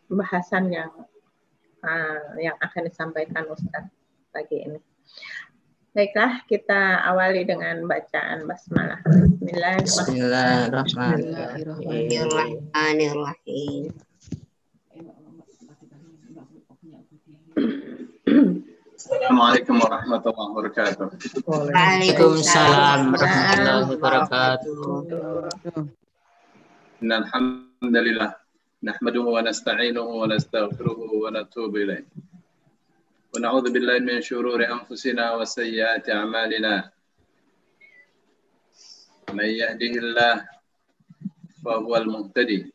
pembahasan yang akan disampaikan Ustaz pagi ini. Baiklah, kita awali dengan bacaan basmalah. Bismillahirrahmanirrahim. Assalamualaikum warahmatullahi wabarakatuh. Waalaikumsalam warahmatullahi wabarakatuh. Innal hamdalillah nahmaduhu wa nasta'inuhu wa nastaghfiruhu wa natubu ilaih. Wa na'udzu billahi min shururi anfusina wa sayyiati a'malina. Man yahdihillahu fa huwal muhtadi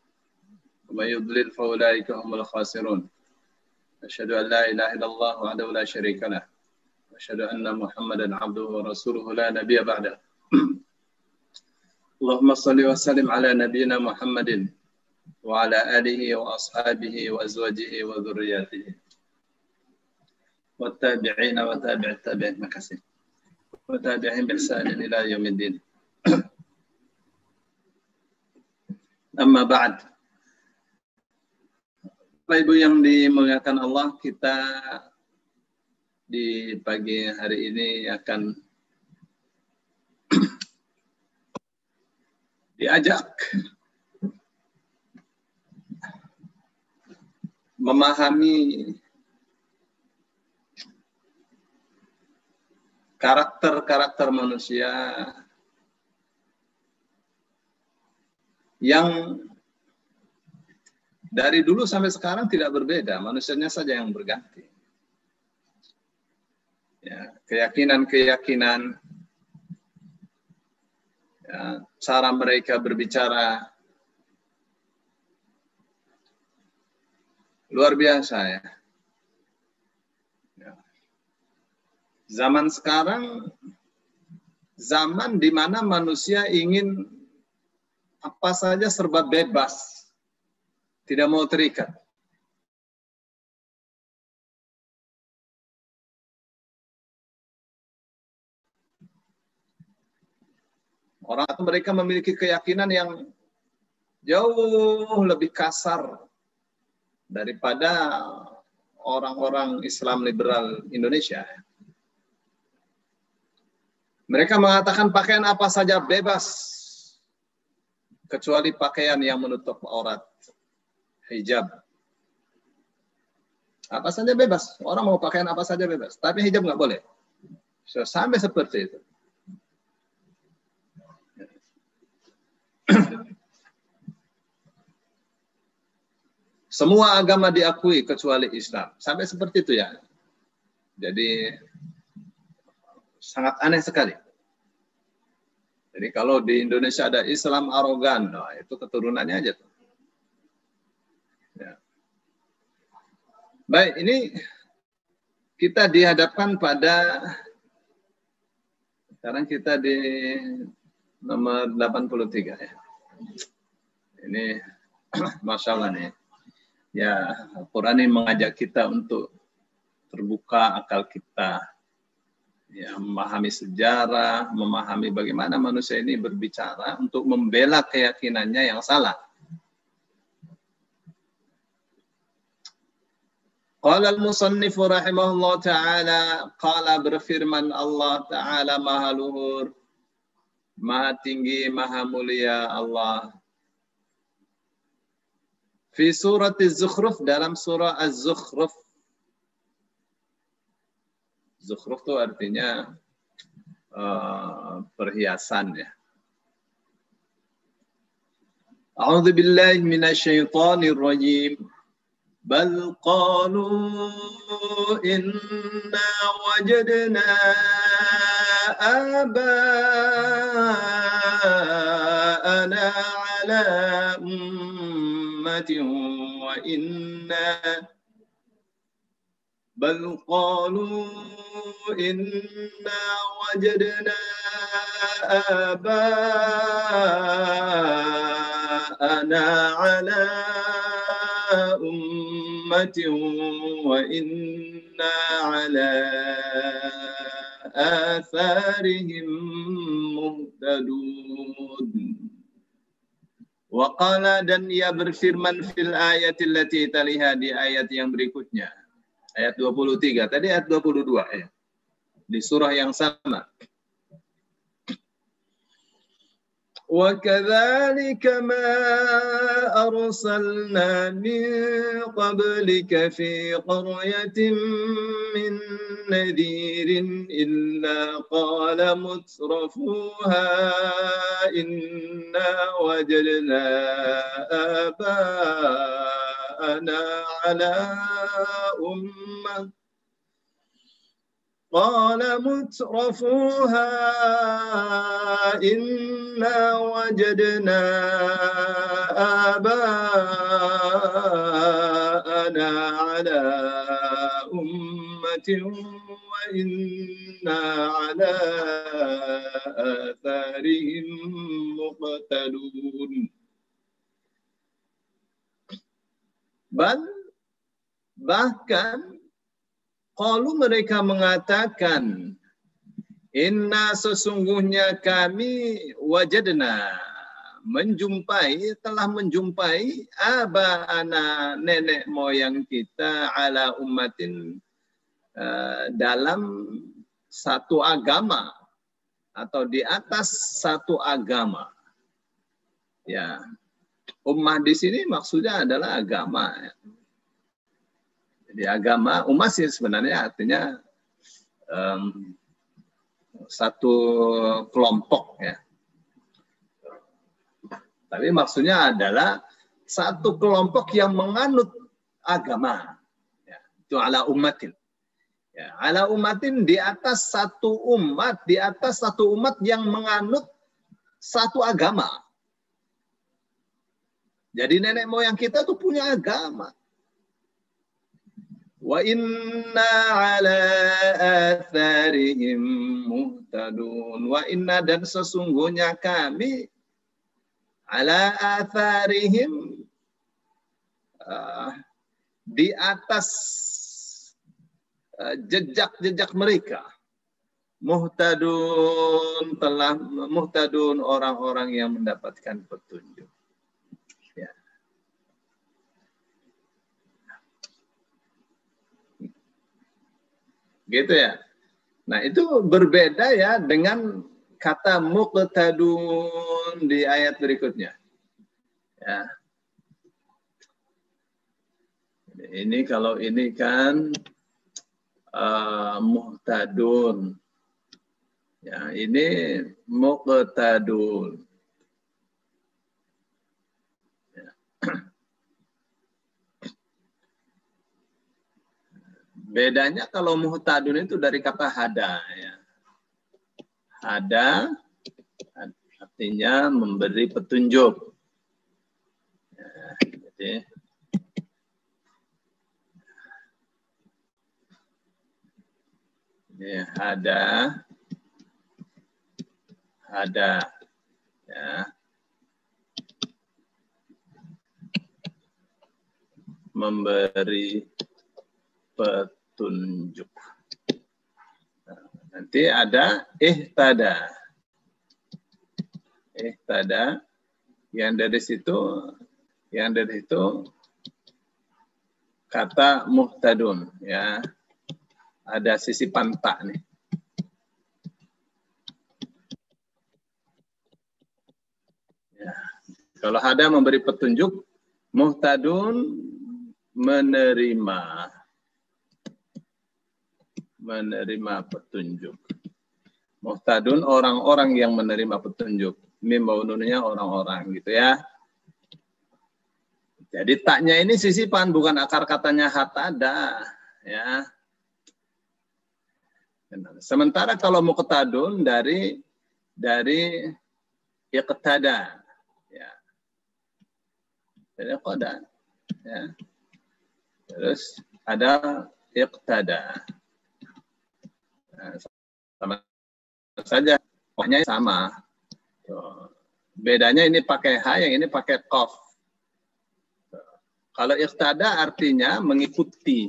wa man yudlil fa ulaika humul khasirun. Asyhadu an la ilaha illallah wahdahu la syarika lah. Wa asyhadu anna Muhammadan 'abduhu wa rasuluhu la nabiyya ba'da. Allahumma shalli wa sallim ala nabiyyina Muhammadin wa ala alihi wa ashabihi wa azwajihi wa dhurriyyatihi. Wa tabi'ina wa tabi'it tabi'in makasih. Wa tabi'in bi ihsanin ila yaumiddin. Amma ba'd. Bapak Ibu yang dimuliakan Allah, kita di pagi hari ini akan diajak memahami karakter-karakter manusia yang dari dulu sampai sekarang tidak berbeda, manusianya saja yang berganti. Ya, keyakinan-keyakinan, ya, cara mereka berbicara luar biasa ya. Ya. Zaman sekarang, zaman di mana manusia ingin apa saja serba bebas. Tidak mau terikat. Orang atau mereka memiliki keyakinan yang jauh lebih kasar daripada orang-orang Islam liberal Indonesia. Mereka mengatakan pakaian apa saja bebas, kecuali pakaian yang menutup aurat. Hijab. Apa saja bebas. Orang mau pakaian apa saja bebas. Tapi hijab nggak boleh. So, sampai seperti itu. Semua agama diakui kecuali Islam. Sampai seperti itu ya. Jadi sangat aneh sekali. Jadi kalau di Indonesia ada Islam arogan, nah, itu keturunannya aja tuh. Ya. Baik, ini kita dihadapkan pada, sekarang kita di nomor 83 ya. Ini Masya Allah nih. Ya, Al-Quran ini mengajak kita untuk terbuka akal kita. Ya, memahami sejarah, memahami bagaimana manusia ini berbicara untuk membela keyakinannya yang salah. Qala al-musannif rahimahullah ta'ala, qala berfirman Allah ta'ala maha luhur, maha tinggi, maha mulia Allah. Fi surat Az-Zukhruf, dalam surah Az-Zukhruf. Zukhruf itu artinya perhiasan ya. A'udzu billahi minasyaitonir rajim. Bal qalu inna wajadna aba'ana ala ummatin wa inna bal qalu inna wajadna aba'ana ala ummatin wa inna ala atharihim muhtadun. Wa qala, dan ia berfirman fil ayatil lati taliha, di ayat yang berikutnya. Ayat 23. Tadi ayat 22 ya. Di surah yang sama. Wa kadzalika ma arsalna min qablika fi qaryatin min nadirin illa qala mutrafuha inna wajadna aba'ana ala ummah. قال مترفوها إنا وجدنا آباءنا على أمة وإنا على آثارهم مقتدون. Bahkan kalau mereka mengatakan, inna sesungguhnya kami wajadna, telah menjumpai aba'ana, nenek moyang kita, ala ummatin, dalam satu agama atau di atas satu agama. Ya, ummah di sini maksudnya adalah agama. Jadi agama, umat sih sebenarnya artinya satu kelompok ya. Tapi maksudnya adalah satu kelompok yang menganut agama. Ya, itu ala ummatin. Ya, ala ummatin di atas satu umat, di atas satu umat yang menganut satu agama. Jadi nenek moyang kita tuh punya agama. Wa inna ala atharihim muhtadun. Wa inna, dan sesungguhnya kami ala atharihim, di atas jejak-jejak mereka. Muhtadun orang-orang yang mendapatkan petunjuk. Gitu ya. Nah, itu berbeda ya dengan kata muqtadun di ayat berikutnya. Ya. Ini kalau ini kan muhtadun. Ya, ini muqtadun. Ya. Bedanya kalau muhtadun itu dari kata hada. Ya. Hada artinya memberi petunjuk. Ya, jadi ini hada, ya. Memberi petunjuk. Nah, nanti ada ihtada. Ihtada yang dari situ kata muhtadun ya. Ada sisipan tak nih. Ya. Kalau hada memberi petunjuk, muhtadun menerima petunjuk. Muhtadun orang-orang yang menerima petunjuk. Mim nunnya orang-orang gitu ya. Jadi taknya ini sisipan, bukan akar katanya hatada ya. Sementara kalau muqtadun dari iqtada ya. Dari qada ya. Terus ada iqtada. Nah, sama saja, pokoknya sama. Bedanya ini pakai ha, yang ini pakai qaf. Kalau iqtada artinya mengikuti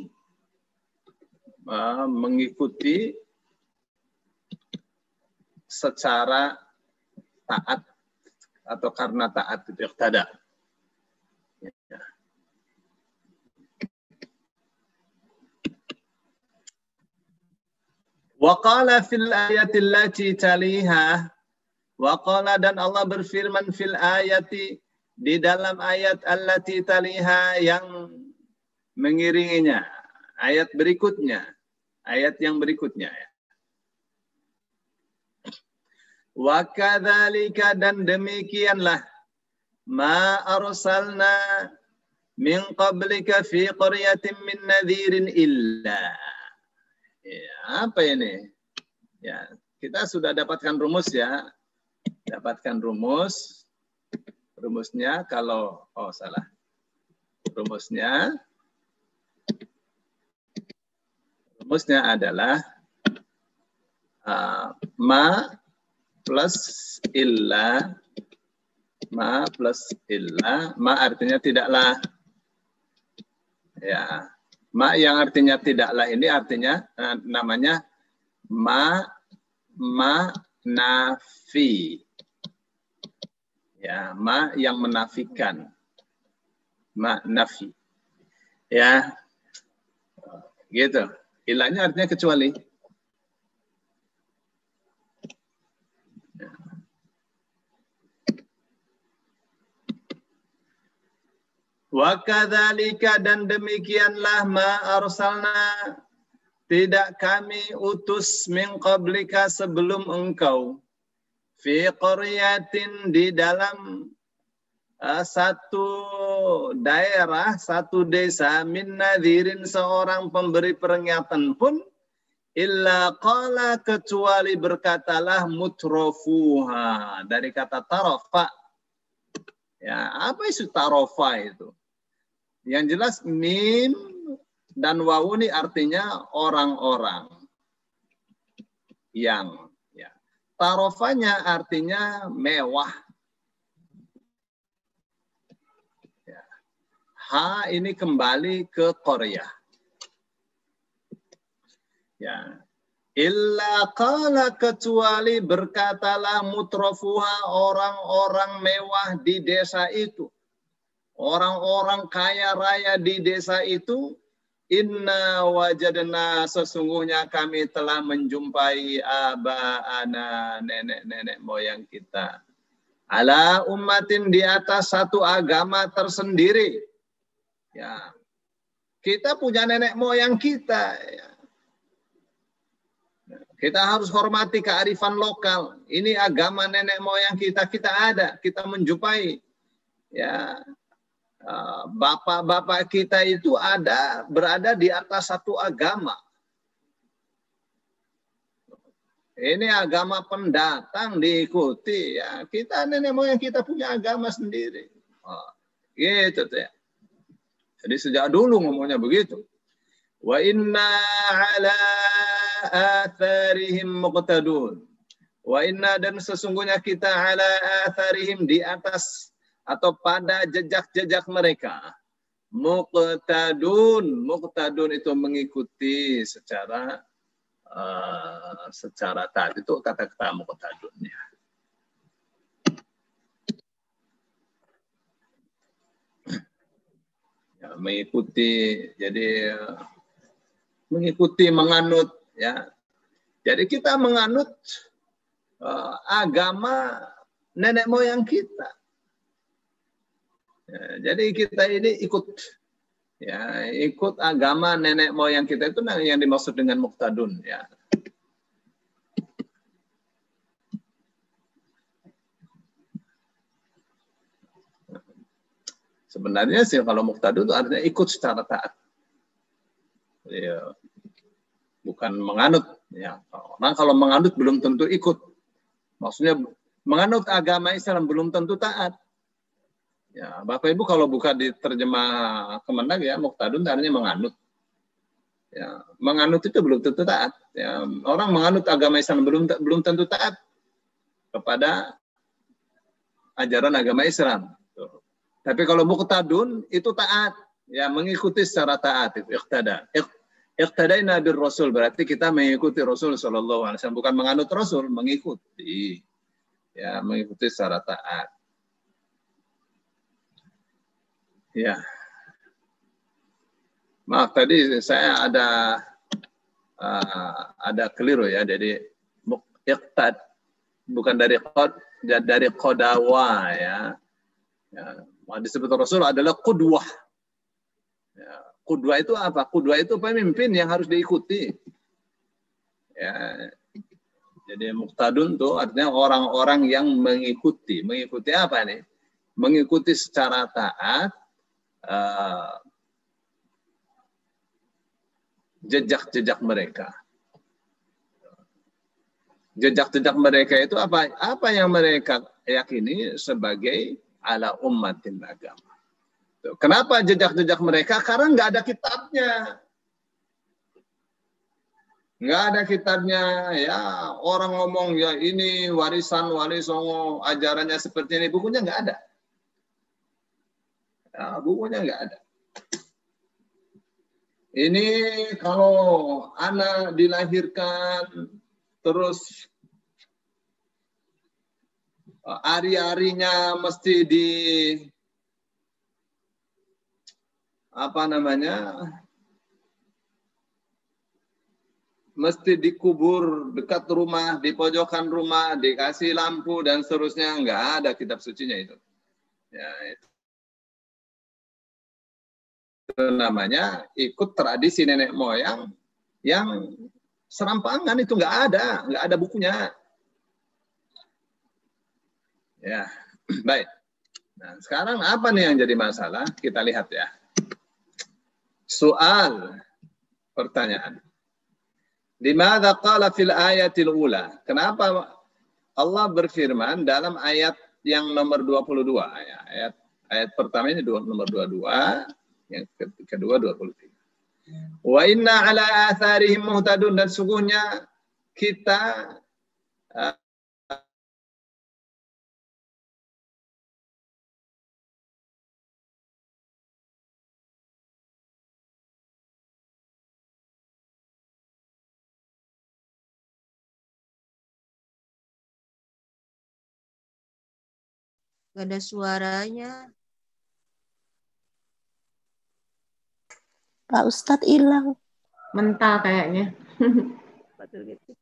secara taat atau karena taat itu iqtada. Ya. Wa qala fil ayati allati taliha, wa qala, dan Allah berfirman fil ayati, di dalam ayat allati taliha, yang mengiringinya, ayat berikutnya, ayat yang berikutnya. Wa kadzalika, dan demikianlah, ma arsalna min qablika fi qaryatin min nadhirin illa. Ya, apa ini? Ya, kita sudah dapatkan rumus ya. Dapatkan rumus. Rumusnya kalau salah. Rumusnya adalah ma plus illa. Ma plus illa. Ma artinya tidaklah. Ya. Ma yang artinya tidaklah ini artinya namanya ma nafi. Ya, ma yang menafikan. Ma nafi. Ya. Gitu. Ilahnya artinya kecuali. Wa kadzalika, dan demikianlah, ma arsalna, tidak kami utus, min qablika, sebelum engkau, fi qaryatin, di dalam satu daerah, satu desa, min nadhirin, seorang pemberi peringatan pun, illa qala, kecuali berkatalah mutrofuha, dari kata tarafa. Ya, apa isu tarafa itu? Yang jelas mim dan wawu ini artinya orang-orang yang, ya. Tarafanya artinya mewah. Ya. Ha ini kembali ke Korea. Ya. Illa qala, kecuali berkatalah mutrafuha, orang-orang mewah di desa itu. Orang-orang kaya raya di desa itu, inna wajadna, sesungguhnya kami telah menjumpai aba'ana, nenek-nenek moyang kita. Ala ummatin, di atas satu agama tersendiri. Ya. Kita punya nenek moyang kita. Ya. Kita harus hormati kearifan lokal. Ini agama nenek moyang kita, kita ada, kita menjumpai. Ya. Bapak-bapak kita itu berada di atas satu agama. Ini agama pendatang diikuti, ya. Kita nenek moyang kita punya agama sendiri. Gitu tuh ya. Jadi sejak dulu ngomongnya begitu. Wa inna ala atharihim muqtadun. Wa inna, dan sesungguhnya kita ala atharihim, di atas atau pada jejak-jejak mereka. Muqtadun. Muqtadun itu mengikuti secara taat. Itu kata-kata muqtadun. Ya, mengikuti, jadi mengikuti, menganut. Ya. Jadi kita menganut agama nenek moyang kita. Ya, jadi kita ini ikut agama nenek moyang kita, itu yang dimaksud dengan muqtadun. Ya. Sebenarnya sih kalau muqtadun itu artinya ikut secara taat. Ya. Bukan menganut. Ya. Orang kalau menganut belum tentu ikut. Maksudnya menganut agama Islam belum tentu taat. Ya, Bapak Ibu kalau buka di terjemah Kemenag, ya, muqtadun artinya menganut. Ya, menganut itu belum tentu taat. Ya, orang menganut agama Islam belum tentu taat kepada ajaran agama Islam. Tapi kalau muqtadun itu taat, ya, mengikuti secara taat, itu iqtada. Iqtadaina bir Rasul, berarti kita mengikuti Rasul sallallahu alaihi wasallam, bukan menganut Rasul, mengikuti. Ya, mengikuti secara taat. Ya. Maaf tadi saya ada keliru ya. Jadi iqtad bukan dari qadawa ya. Ya. Disebut Rasul adalah qudwah. Ya. Qudwah itu apa? Qudwah itu pemimpin yang harus diikuti. Ya. Jadi muqtadun itu artinya orang-orang yang mengikuti. Mengikuti apa nih? Mengikuti secara taat jejak-jejak mereka. Jejak-jejak mereka itu apa? Apa yang mereka yakini sebagai ala ummatin agama. Kenapa jejak-jejak mereka? Karena nggak ada kitabnya. Nggak ada kitabnya. Ya orang ngomong ya ini warisan Wali Songo, ajarannya seperti ini. Bukunya nggak ada. Ya, bukunya nggak ada. Ini kalau anak dilahirkan terus hari-harinya mesti mesti dikubur dekat rumah, di pojokan rumah, dikasih lampu dan seterusnya. Nggak ada kitab sucinya itu. Ya, itu namanya ikut tradisi nenek moyang yang serampangan, itu nggak ada bukunya. Ya, baik. Nah, sekarang apa nih yang jadi masalah? Kita lihat ya. Soal pertanyaan. Limadza qala fil ayatil ula? Kenapa Allah berfirman dalam ayat yang nomor 22 ya. Ayat pertama ini nomor 22, yang kedua 23. Wa inna ala atharihim muhtadun, dan sungguhnya kita Gak ada suaranya. Pak Ustadz hilang. Mental kayaknya. Betul gitu.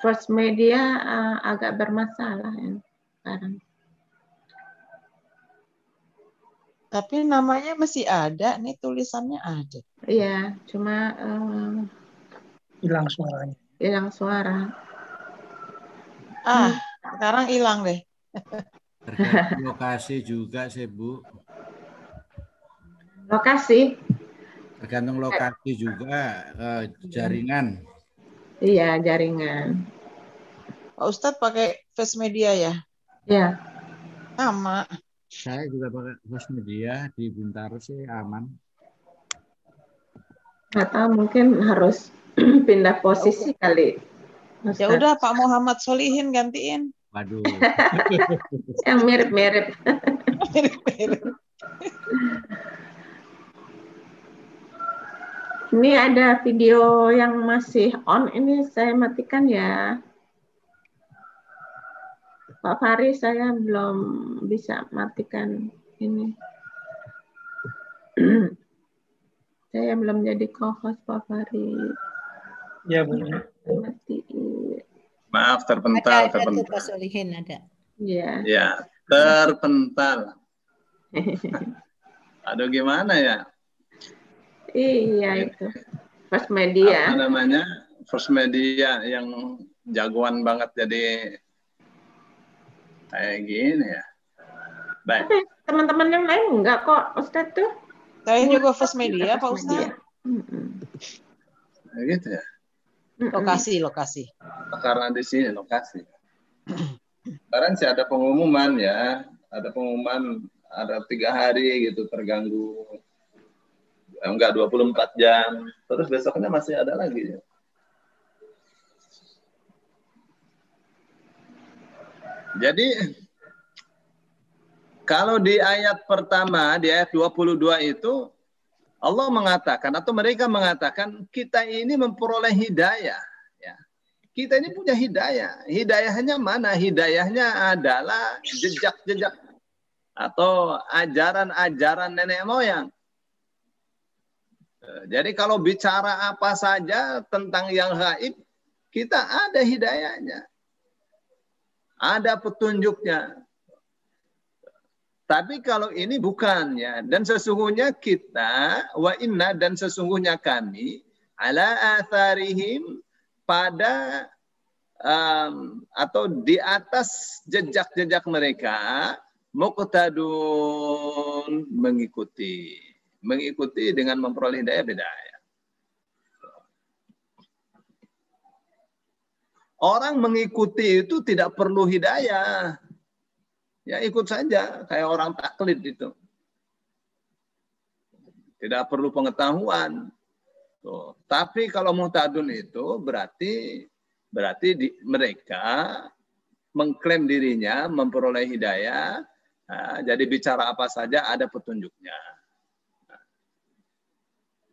First media agak bermasalah ya sekarang. Tapi namanya masih ada, nih tulisannya ada. Iya, cuma hilang suaranya. hilang suara. Sekarang hilang deh. Tergantung lokasi juga sih, Bu. Lokasi? Tergantung lokasi juga, jaringan. Iya, jaringan. Pak Ustadz pakai Face Media ya? Ya. Sama. Saya juga pakai Face Media, di Bintaro sih aman. Nggak tahu, mungkin harus pindah posisi kali. Ya udah Pak Muhammad Solihin gantiin. Waduh. Yang mirip-mirip. Ini ada video yang masih on, ini saya matikan ya. Pak Fahri, saya belum bisa matikan ini. Saya belum jadi co-host Pak Fahri. Ya, Bu. Maaf, terpental. Ada tuh Pak Solihin, ada. Iya. Ya, terpental. Aduh, gimana ya? Iya, itu. First Media. Apa namanya? First Media yang jagoan banget jadi kayak gini ya. Baik. Tapi teman-teman yang lain enggak kok, Ustadz tuh. Saya juga First Media, Pak Ustadz. Gitu ya. Lokasi. Karena di sini lokasi. Sekarang sih ada pengumuman ya, ada pengumuman ada 3 hari gitu terganggu, enggak 24 jam, terus besoknya masih ada lagi ya. Jadi kalau di ayat pertama, di ayat 22 itu Allah mengatakan atau mereka mengatakan kita ini memperoleh hidayah, ya. Kita ini punya hidayah. Hidayahnya mana? Hidayahnya adalah jejak-jejak atau ajaran-ajaran nenek moyang. Jadi kalau bicara apa saja tentang yang gaib, kita ada hidayahnya. Ada petunjuknya. Tapi kalau ini bukan ya. Dan sesungguhnya kita, wa inna, dan sesungguhnya kami, ala atharihim, pada atau di atas jejak-jejak mereka, muqtadun, mengikuti. Mengikuti dengan memperoleh hidayah. Orang mengikuti itu tidak perlu hidayah. Ya ikut saja, kayak orang taklid itu. Tidak perlu pengetahuan. Tuh. Tapi kalau muhtadun itu berarti mereka mengklaim dirinya memperoleh hidayah. Nah, jadi bicara apa saja ada petunjuknya. Nah,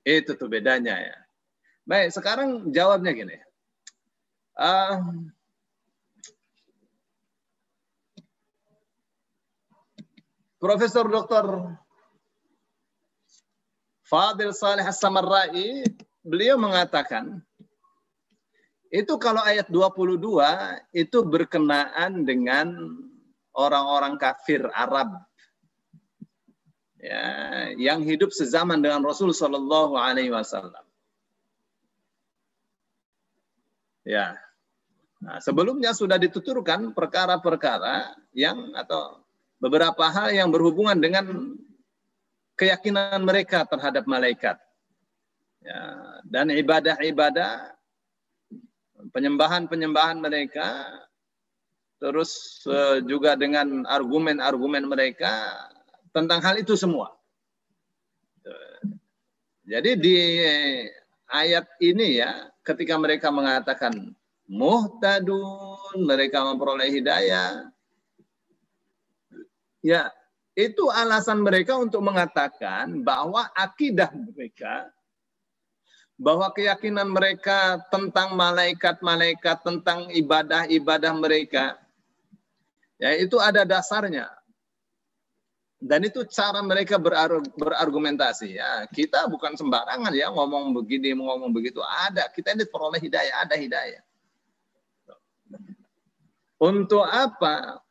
itu tuh bedanya ya. Baik, sekarang jawabnya gini. Profesor Dr. Fadil Saleh As-Samarra'i, beliau mengatakan, itu kalau ayat 22 itu berkenaan dengan orang-orang kafir Arab ya, yang hidup sezaman dengan Rasul Sallallahu Alaihi Wasallam. Ya, nah, sebelumnya sudah dituturkan perkara-perkara yang atau beberapa hal yang berhubungan dengan keyakinan mereka terhadap malaikat. Ya, dan ibadah-ibadah, penyembahan-penyembahan mereka, terus juga dengan argumen-argumen mereka tentang hal itu semua. Jadi di ayat ini ya, ketika mereka mengatakan muhtadun, mereka memperoleh hidayah, ya, itu alasan mereka untuk mengatakan bahwa akidah mereka, bahwa keyakinan mereka tentang malaikat-malaikat, tentang ibadah-ibadah mereka, ya itu ada dasarnya. Dan itu cara mereka berargumentasi. Ya, kita bukan sembarangan ya ngomong begini, ngomong begitu. Ada, kita ini peroleh hidayah, ada hidayah. Untuk apa?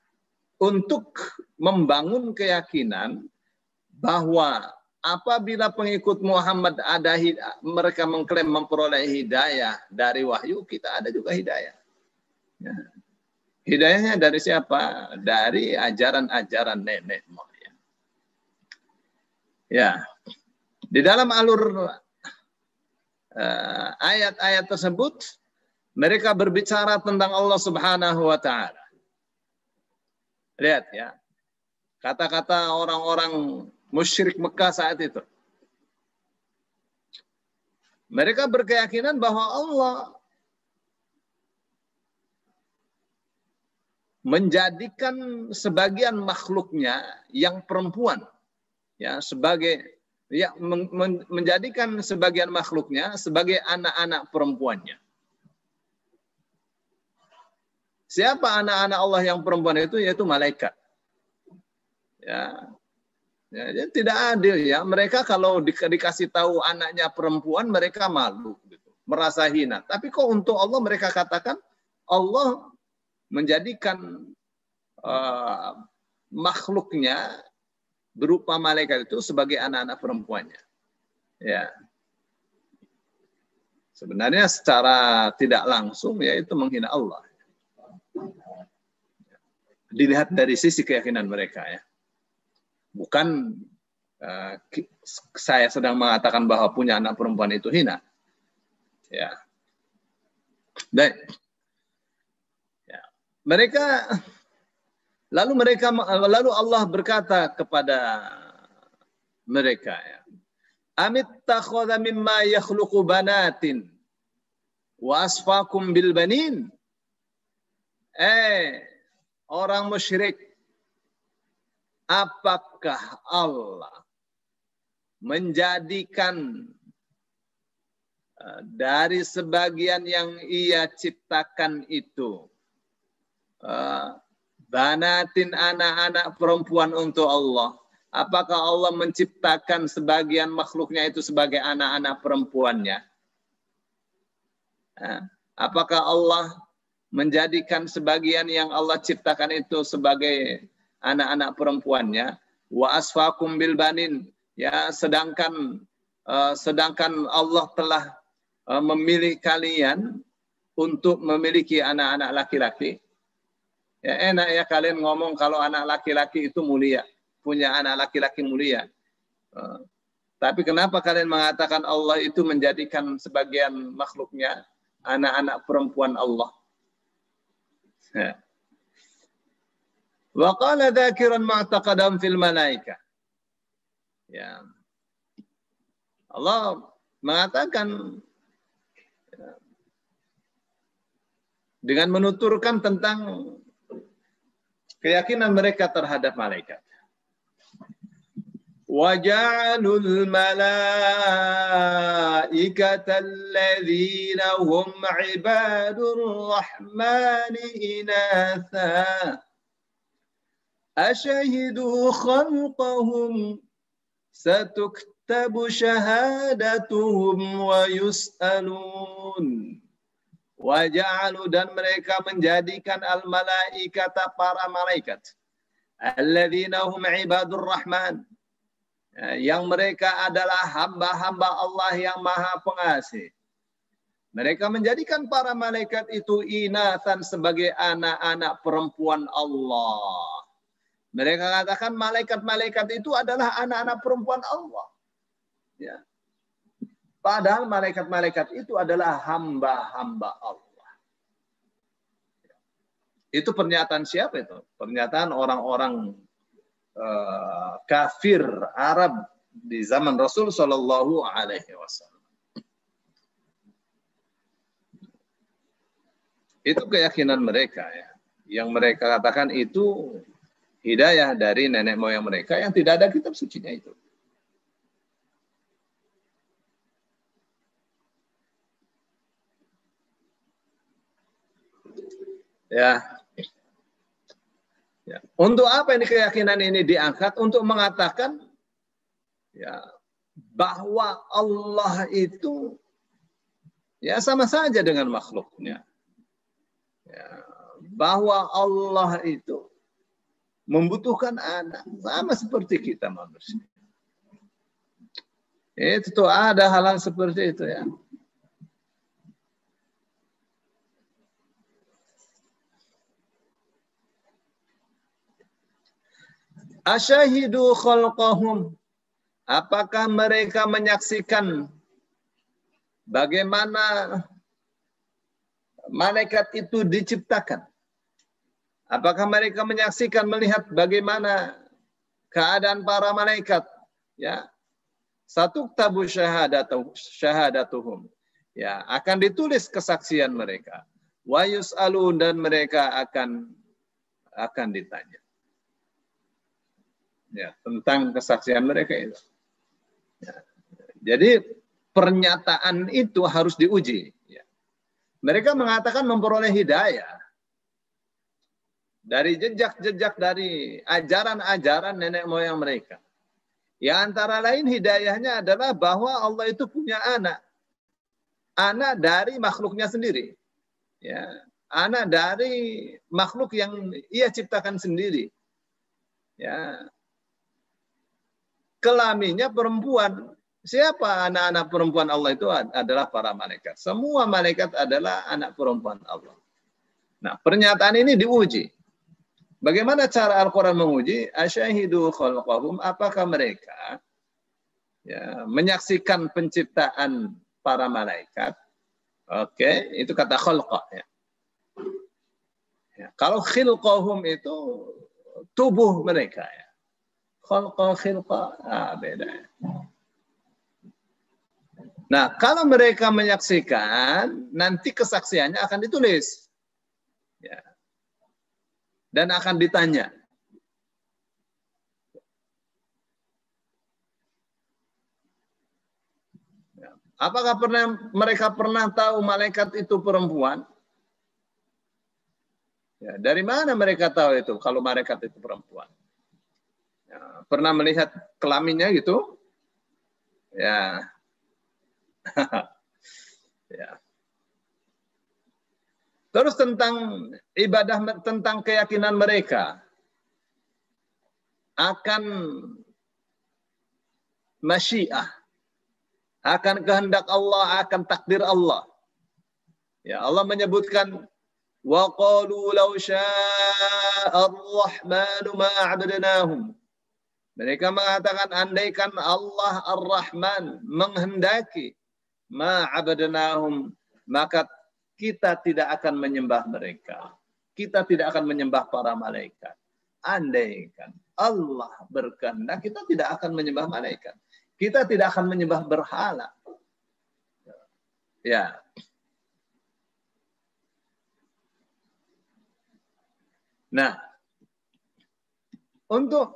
Untuk membangun keyakinan bahwa apabila pengikut Muhammad ada mereka mengklaim memperoleh hidayah dari wahyu, kita ada juga hidayah. Ya. Hidayahnya dari siapa? Dari ajaran-ajaran nenek moyang. Ya, di dalam alur ayat-ayat tersebut mereka berbicara tentang Allah Subhanahu wa Ta'ala. Lihat ya, kata-kata orang-orang musyrik Mekah saat itu. Mereka berkeyakinan bahwa Allah menjadikan sebagian makhluknya yang perempuan, ya sebagai menjadikan sebagian makhluknya sebagai anak-anak perempuannya. Siapa anak-anak Allah yang perempuan itu? Yaitu malaikat. Ya, ya tidak adil ya. Mereka kalau dikasih tahu anaknya perempuan, mereka malu, gitu, merasa hina. Tapi kok untuk Allah mereka katakan Allah menjadikan makhluknya berupa malaikat itu sebagai anak-anak perempuannya. Ya, sebenarnya secara tidak langsung ya itu menghina Allah. Dilihat dari sisi keyakinan mereka ya. Bukan saya sedang mengatakan bahwa punya anak perempuan itu hina. Ya. Dan ya. Lalu Allah berkata kepada mereka ya. Amittakhadha mimma yakhluqu banatin wa asfakum bil banin. Orang musyrik, apakah Allah menjadikan dari sebagian yang ia ciptakan itu, banatin, anak-anak perempuan untuk Allah. Apakah Allah menciptakan sebagian makhluknya itu sebagai anak-anak perempuannya? Apakah Allah menjadikan sebagian yang Allah ciptakan itu sebagai anak-anak perempuannya? Wa asfakum bil banin, ya, sedangkan Allah telah memilih kalian untuk memiliki anak-anak laki-laki. Ya, enak ya kalian ngomong kalau anak laki-laki itu mulia, punya anak laki-laki mulia. Tapi kenapa kalian mengatakan Allah itu menjadikan sebagian makhluknya anak-anak perempuan Allah? Wa qala dzakiran ma'taqadan fil malaika. Ya. Allah mengatakan dengan menuturkan tentang keyakinan mereka terhadap malaikat. وَجَعَلُوا الْمَلَائِكَةَ الَّذِينَ هُمْ عِبَادُ الرَّحْمَنِ إِنَاثًا أَشَهِدُوا خَلْقَهُمْ سَتُكْتَبُ شَهَادَتُهُمْ وَيُسْأَلُونَ. Waja'alu, dan mereka menjadikan al-malaikata, para malaikat, alladzina hum ibadur rahman, yang mereka adalah hamba-hamba Allah yang maha pengasih. Mereka menjadikan para malaikat itu inathan, sebagai anak-anak perempuan Allah. Mereka katakan malaikat-malaikat itu adalah anak-anak perempuan Allah. Ya. Padahal malaikat-malaikat itu adalah hamba-hamba Allah. Itu pernyataan siapa itu? Pernyataan orang-orang kafir Arab di zaman Rasul Shallallahu Alaihi Wasallam. Itu keyakinan mereka, ya, yang mereka katakan itu hidayah dari nenek moyang mereka yang tidak ada kitab sucinya itu. Ya. Ya. Untuk apa ini keyakinan ini diangkat? Untuk mengatakan, ya, bahwa Allah itu, ya, sama saja dengan makhluknya. Ya, bahwa Allah itu membutuhkan anak, sama seperti kita manusia. Itu tuh ada hal-hal seperti itu, ya. Asyahidu khalqahum, apakah mereka menyaksikan bagaimana malaikat itu diciptakan? Apakah mereka menyaksikan, melihat bagaimana keadaan para malaikat? Ya, satu tabu syahadatuhum, ya, akan ditulis kesaksian mereka. Wa yus'alun, dan mereka akan ditanya, ya, tentang kesaksian mereka itu. Ya. Jadi pernyataan itu harus diuji. Ya. Mereka mengatakan memperoleh hidayah dari jejak-jejak, dari ajaran-ajaran nenek moyang mereka. Yang antara lain hidayahnya adalah bahwa Allah itu punya anak. Anak dari makhluknya sendiri. Ya. Anak dari makhluk yang ia ciptakan sendiri. Ya. Kelaminnya perempuan. Siapa anak-anak perempuan Allah itu? Adalah para malaikat. Semua malaikat adalah anak perempuan Allah. Nah, pernyataan ini diuji. Bagaimana cara Al-Quran menguji? Asyahidu khalqahum, apakah mereka, ya, menyaksikan penciptaan para malaikat? Oke, itu kata khalqah. Ya. Ya, kalau khilqahum itu tubuh mereka. Ya. Khalqa, khilqa, beda. Nah, kalau mereka menyaksikan, nanti kesaksiannya akan ditulis. Ya. Dan akan ditanya. Apakah mereka pernah tahu malaikat itu perempuan? Ya, dari mana mereka tahu itu kalau malaikat itu perempuan? Ya, pernah melihat kelaminnya gitu? Ya. Ya. Terus tentang ibadah, tentang keyakinan mereka akan masyiah, akan kehendak Allah, akan takdir Allah. Ya, Allah menyebutkan wa qalu law syaa'a ar-rahmanu ma 'abadnahum. Mereka mengatakan andaikan Allah Ar-Rahman menghendaki ma 'abadnahum, maka kita tidak akan menyembah mereka. Kita tidak akan menyembah para malaikat. Andaikan Allah berkehendak, kita tidak akan menyembah malaikat. Kita tidak akan menyembah berhala. Ya. Nah, untuk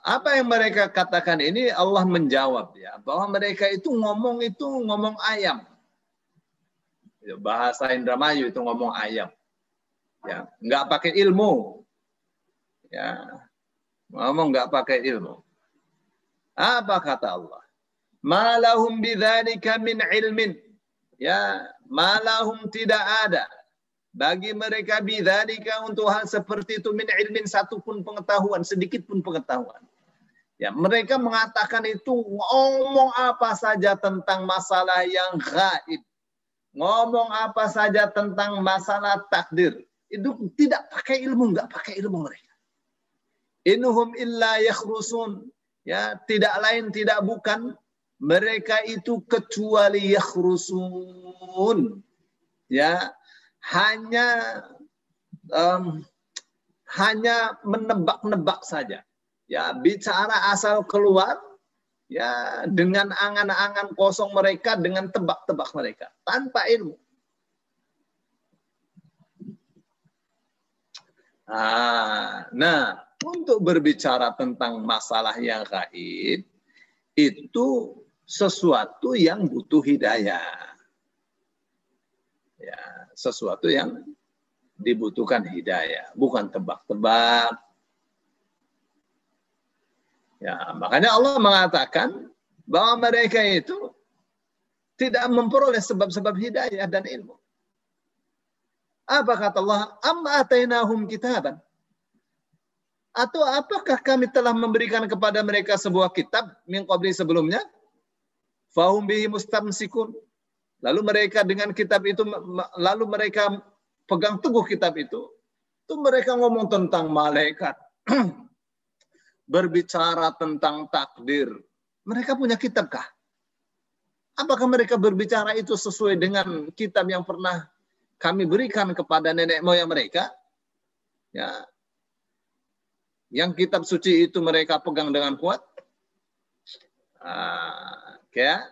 apa yang mereka katakan ini, Allah menjawab ya, bahwa mereka itu ngomong ayam. Bahasa Indramayu itu ngomong ayam. Ya, nggak pakai ilmu. Ya. Ngomong nggak pakai ilmu. Apa kata Allah? Malahum bidzalika min ilmin. Ya, malahum tidak ada bagi mereka bidzalika untuk hal seperti itu min ilmin, satu pun pengetahuan, sedikit pun pengetahuan. Ya, mereka mengatakan itu ngomong apa saja tentang masalah yang gaib. Ngomong apa saja tentang masalah takdir. Itu tidak pakai ilmu, nggak pakai ilmu mereka. Inhum illa yakhrusun. Ya, tidak lain tidak bukan mereka itu kecuali yakhrusun. Ya, hanya menebak-nebak saja. Ya, bicara asal keluar ya dengan angan-angan kosong mereka, dengan tebak-tebak mereka tanpa ilmu. Nah, untuk berbicara tentang masalah yang gaib, itu sesuatu yang butuh hidayah. Ya, sesuatu yang dibutuhkan hidayah, bukan tebak-tebak. Ya, makanya Allah mengatakan bahwa mereka itu tidak memperoleh sebab-sebab hidayah dan ilmu. Apa kata Allah? Amma atainahum kitaban. Atau apakah kami telah memberikan kepada mereka sebuah kitab min qabli sebelumnya? Fahum bihi mustamsikun. Lalu mereka dengan kitab itu, lalu mereka pegang teguh kitab itu mereka ngomong tentang malaikat. Berbicara tentang takdir. Mereka punya kitabkah? Apakah mereka berbicara itu sesuai dengan kitab yang pernah kami berikan kepada nenek moyang mereka? Ya. Yang kitab suci itu mereka pegang dengan kuat. Ya.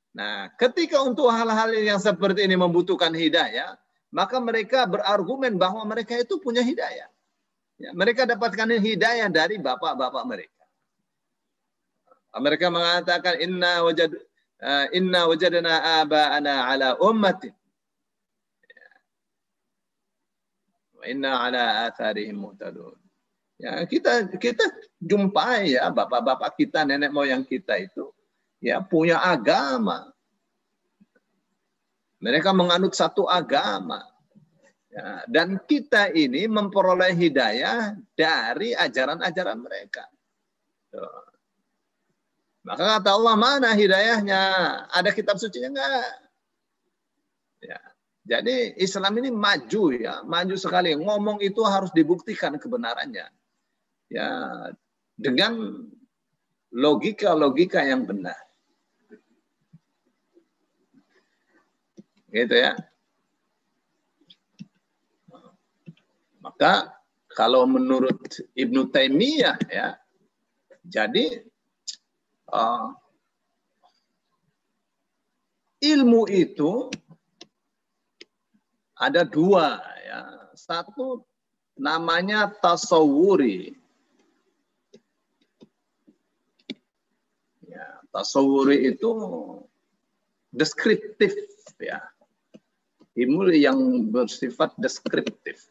Nah, ketika untuk hal-hal yang seperti ini membutuhkan hidayah, maka mereka berargumen bahwa mereka itu punya hidayah. Ya, mereka dapatkan hidayah dari bapak-bapak mereka. Mereka mengatakan inna wajadna aba'ana ala ummatin. Wa inna ala atharihim muhtadun. Ya, kita jumpai ya bapak-bapak kita, nenek moyang kita itu ya punya agama. Mereka menganut satu agama. Ya, dan kita ini memperoleh hidayah dari ajaran-ajaran mereka. Tuh. Maka kata Allah, mana hidayahnya? Ada kitab sucinya enggak? Ya. Jadi Islam ini maju ya, maju sekali. Ngomong itu harus dibuktikan kebenarannya. Ya, dengan logika-logika yang benar. Gitu ya. Maka kalau menurut Ibnu Taimiyah ya, jadi ilmu itu ada dua ya. Satu namanya tasawuri. Ya. Tasawuri itu deskriptif, ya. Ilmu yang bersifat deskriptif.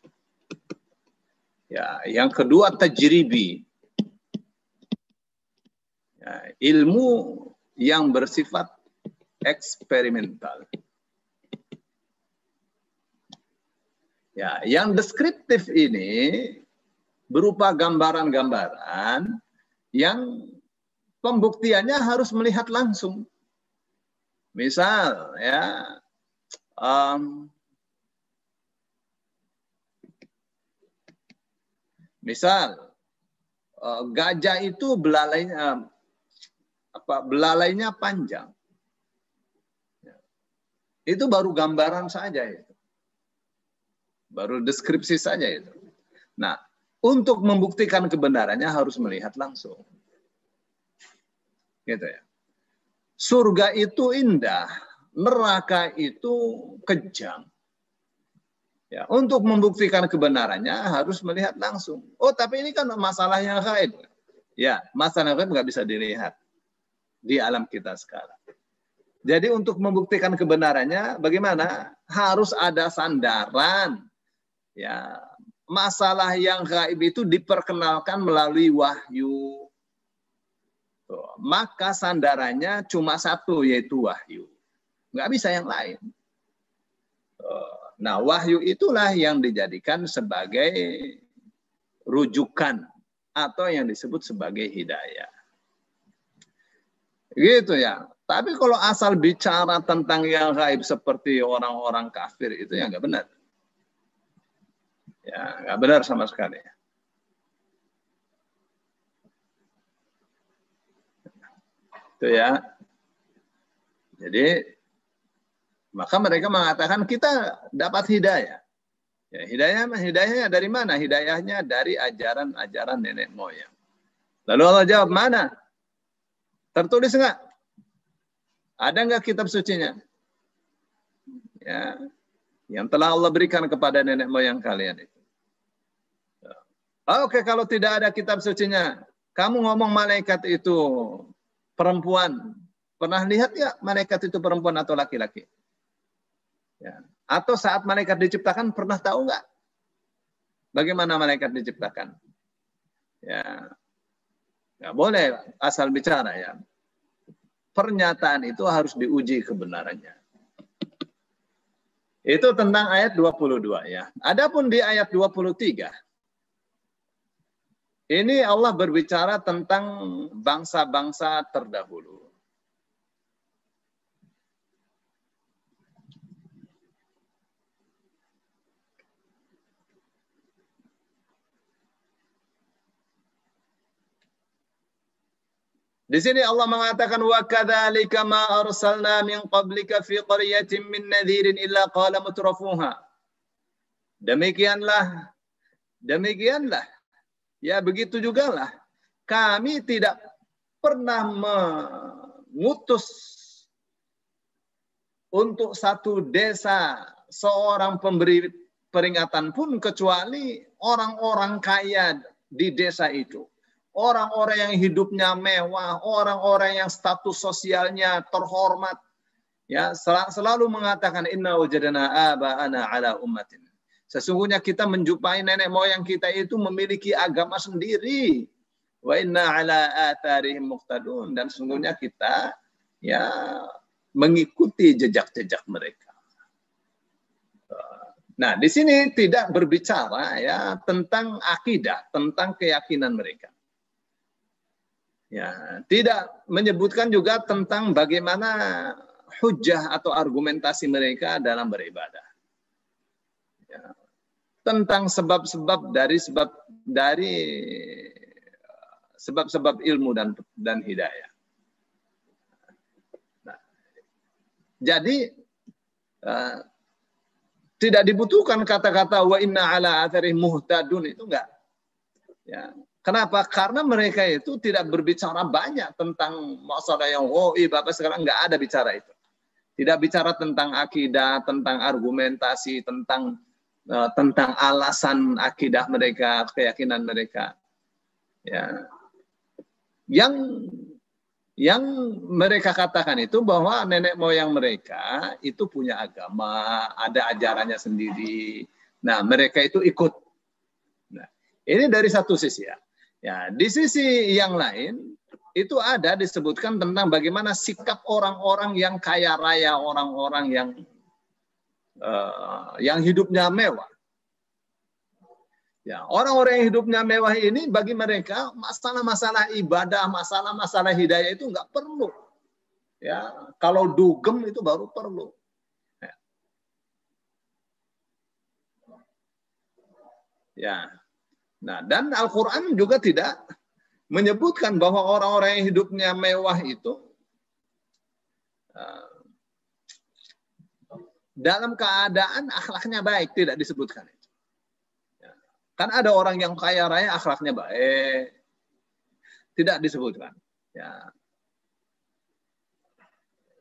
Ya, yang kedua tajribi. Ya, ilmu yang bersifat eksperimental. Ya, yang deskriptif ini berupa gambaran-gambaran yang pembuktiannya harus melihat langsung. Misal, ya, gajah itu belalainya panjang. Itu baru gambaran saja itu. Baru deskripsi saja itu. Nah, untuk membuktikan kebenarannya harus melihat langsung. Gitu ya. Surga itu indah, neraka itu kejam. Ya, untuk membuktikan kebenarannya harus melihat langsung. Oh, tapi ini kan masalah yang gaib. Ya, masalah yang gaib nggak bisa dilihat di alam kita sekarang. Jadi untuk membuktikan kebenarannya, bagaimana? Harus ada sandaran. Ya, masalah yang gaib itu diperkenalkan melalui wahyu. Tuh, maka sandarannya cuma satu, yaitu wahyu. Nggak bisa yang lain. Nah, wahyu itulah yang dijadikan sebagai rujukan atau yang disebut sebagai hidayah. Gitu ya. Tapi kalau asal bicara tentang yang gaib seperti orang-orang kafir itu ya nggak benar. Ya, nggak benar sama sekali. Itu ya. Jadi, maka mereka mengatakan kita dapat hidayah. Ya, hidayahnya dari mana? Hidayahnya dari ajaran-ajaran nenek moyang. Lalu Allah jawab, mana? Tertulis nggak? Ada nggak kitab sucinya? Ya, yang telah Allah berikan kepada nenek moyang kalian itu. Oke, kalau tidak ada kitab sucinya, kamu ngomong malaikat itu perempuan. Pernah lihat ya malaikat itu perempuan atau laki-laki? Ya. Atau saat malaikat diciptakan pernah tahu nggak? Bagaimana malaikat diciptakan? Ya, nggak boleh asal bicara ya. Pernyataan itu harus diuji kebenarannya. Itu tentang ayat 22 ya. Adapun di ayat 23, ini Allah berbicara tentang bangsa-bangsa terdahulu. Di sini Allah mengatakan wa kadzalika ma arsalna min qablika fi qaryatin min nadhirin illa qala mutrafuha. Demikianlah ya begitu jugalah kami tidak pernah mengutus untuk satu desa seorang pemberi peringatan pun kecuali orang-orang kaya di desa itu. Orang-orang yang hidupnya mewah, orang-orang yang status sosialnya terhormat, ya selalu mengatakan inna wajadna aba'ana ala ummatin. Sesungguhnya kita menjumpai nenek moyang kita itu memiliki agama sendiri. Wa inna ala atharihim muqtadun, dan sesungguhnya kita ya mengikuti jejak-jejak mereka. Nah, di sini tidak berbicara ya tentang akidah, tentang keyakinan mereka. Ya, tidak menyebutkan juga tentang bagaimana hujah atau argumentasi mereka dalam beribadah. Ya, tentang sebab-sebab dari sebab-sebab ilmu dan hidayah. Nah, jadi tidak dibutuhkan kata-kata wa inna ala atharihim muhtadun, itu enggak. Ya. Kenapa? Karena mereka itu tidak berbicara banyak tentang masalah yang Bapak sekarang nggak ada bicara itu. Tidak bicara tentang akidah, tentang argumentasi, tentang alasan akidah mereka, keyakinan mereka. Ya. Yang Yang mereka katakan itu bahwa nenek moyang mereka itu punya agama, ada ajarannya sendiri. Nah, mereka itu ikut. Nah, ini dari satu sisi ya. Ya, di sisi yang lain itu ada disebutkan tentang bagaimana sikap orang-orang yang kaya raya, orang-orang yang hidupnya mewah. Ya, orang-orang yang hidupnya mewah ini bagi mereka masalah-masalah ibadah, masalah-masalah hidayah itu nggak perlu. Ya, kalau dugem itu baru perlu. Ya. Ya. Nah, dan Al-Quran juga tidak menyebutkan bahwa orang-orang yang hidupnya mewah itu dalam keadaan akhlaknya baik, tidak disebutkan. Kan ada orang yang kaya raya akhlaknya baik. Tidak disebutkan. Ya.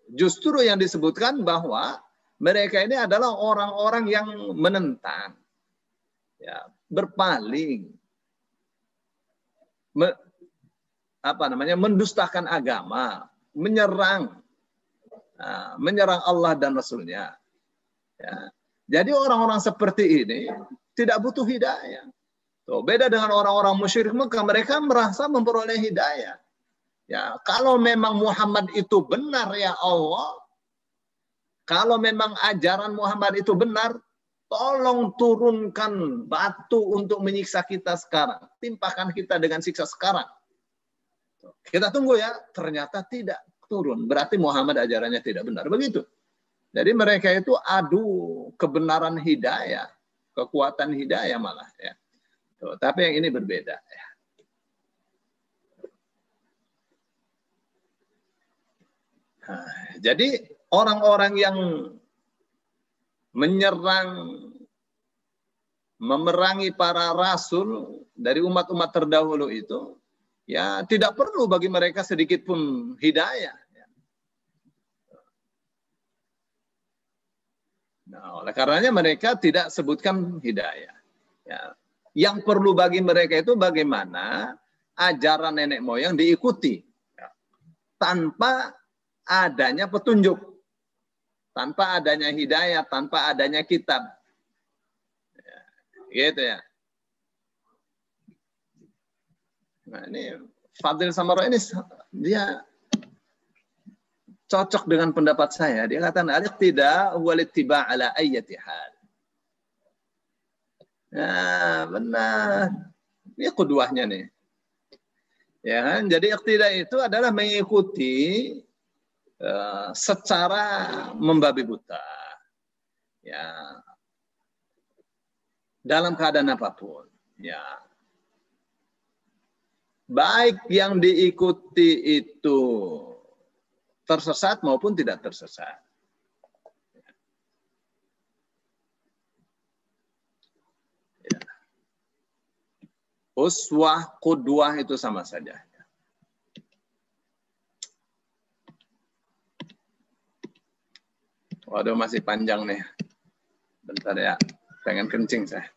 Justru yang disebutkan bahwa mereka ini adalah orang-orang yang menentang. Ya, berpaling. Mendustakan agama. Menyerang Allah dan Rasulnya. Ya. Jadi orang-orang seperti ini tidak butuh hidayah. Tuh, beda dengan orang-orang musyrik Mekah, mereka merasa memperoleh hidayah. Ya, kalau memang Muhammad itu benar ya Allah, kalau memang ajaran Muhammad itu benar, tolong turunkan batu untuk menyiksa kita sekarang. Timpakan kita dengan siksa sekarang. Kita tunggu ya, ternyata tidak turun. Berarti Muhammad ajarannya tidak benar. Begitu. Jadi mereka itu adu kebenaran hidayah. Kekuatan hidayah malah ya. Tuh, tapi yang ini berbeda ya. Nah, jadi orang-orang yang memerangi para rasul dari umat-umat terdahulu itu ya tidak perlu bagi mereka sedikit pun hidayah. Nah, oleh karenanya mereka tidak sebutkan hidayah. Ya. Yang perlu bagi mereka itu bagaimana ajaran nenek moyang diikuti. Ya. Tanpa adanya petunjuk. Tanpa adanya hidayah, tanpa adanya kitab. Ya. Gitu ya. Nah, ini Fadil Samara ini dia cocok dengan pendapat saya. Dia katakan al-iqtida wal ittiba' ala ayyati hal. Nah, benar. Ini qudwahnya nih. Ya kan? Jadi iqtida itu adalah mengikuti secara membabi buta. Ya. Dalam keadaan apapun, ya. Baik yang diikuti itu tersesat maupun tidak tersesat. Ya. Uswah, qudwah itu sama saja. Waduh, masih panjang nih. Bentar ya, pengen kencing saya.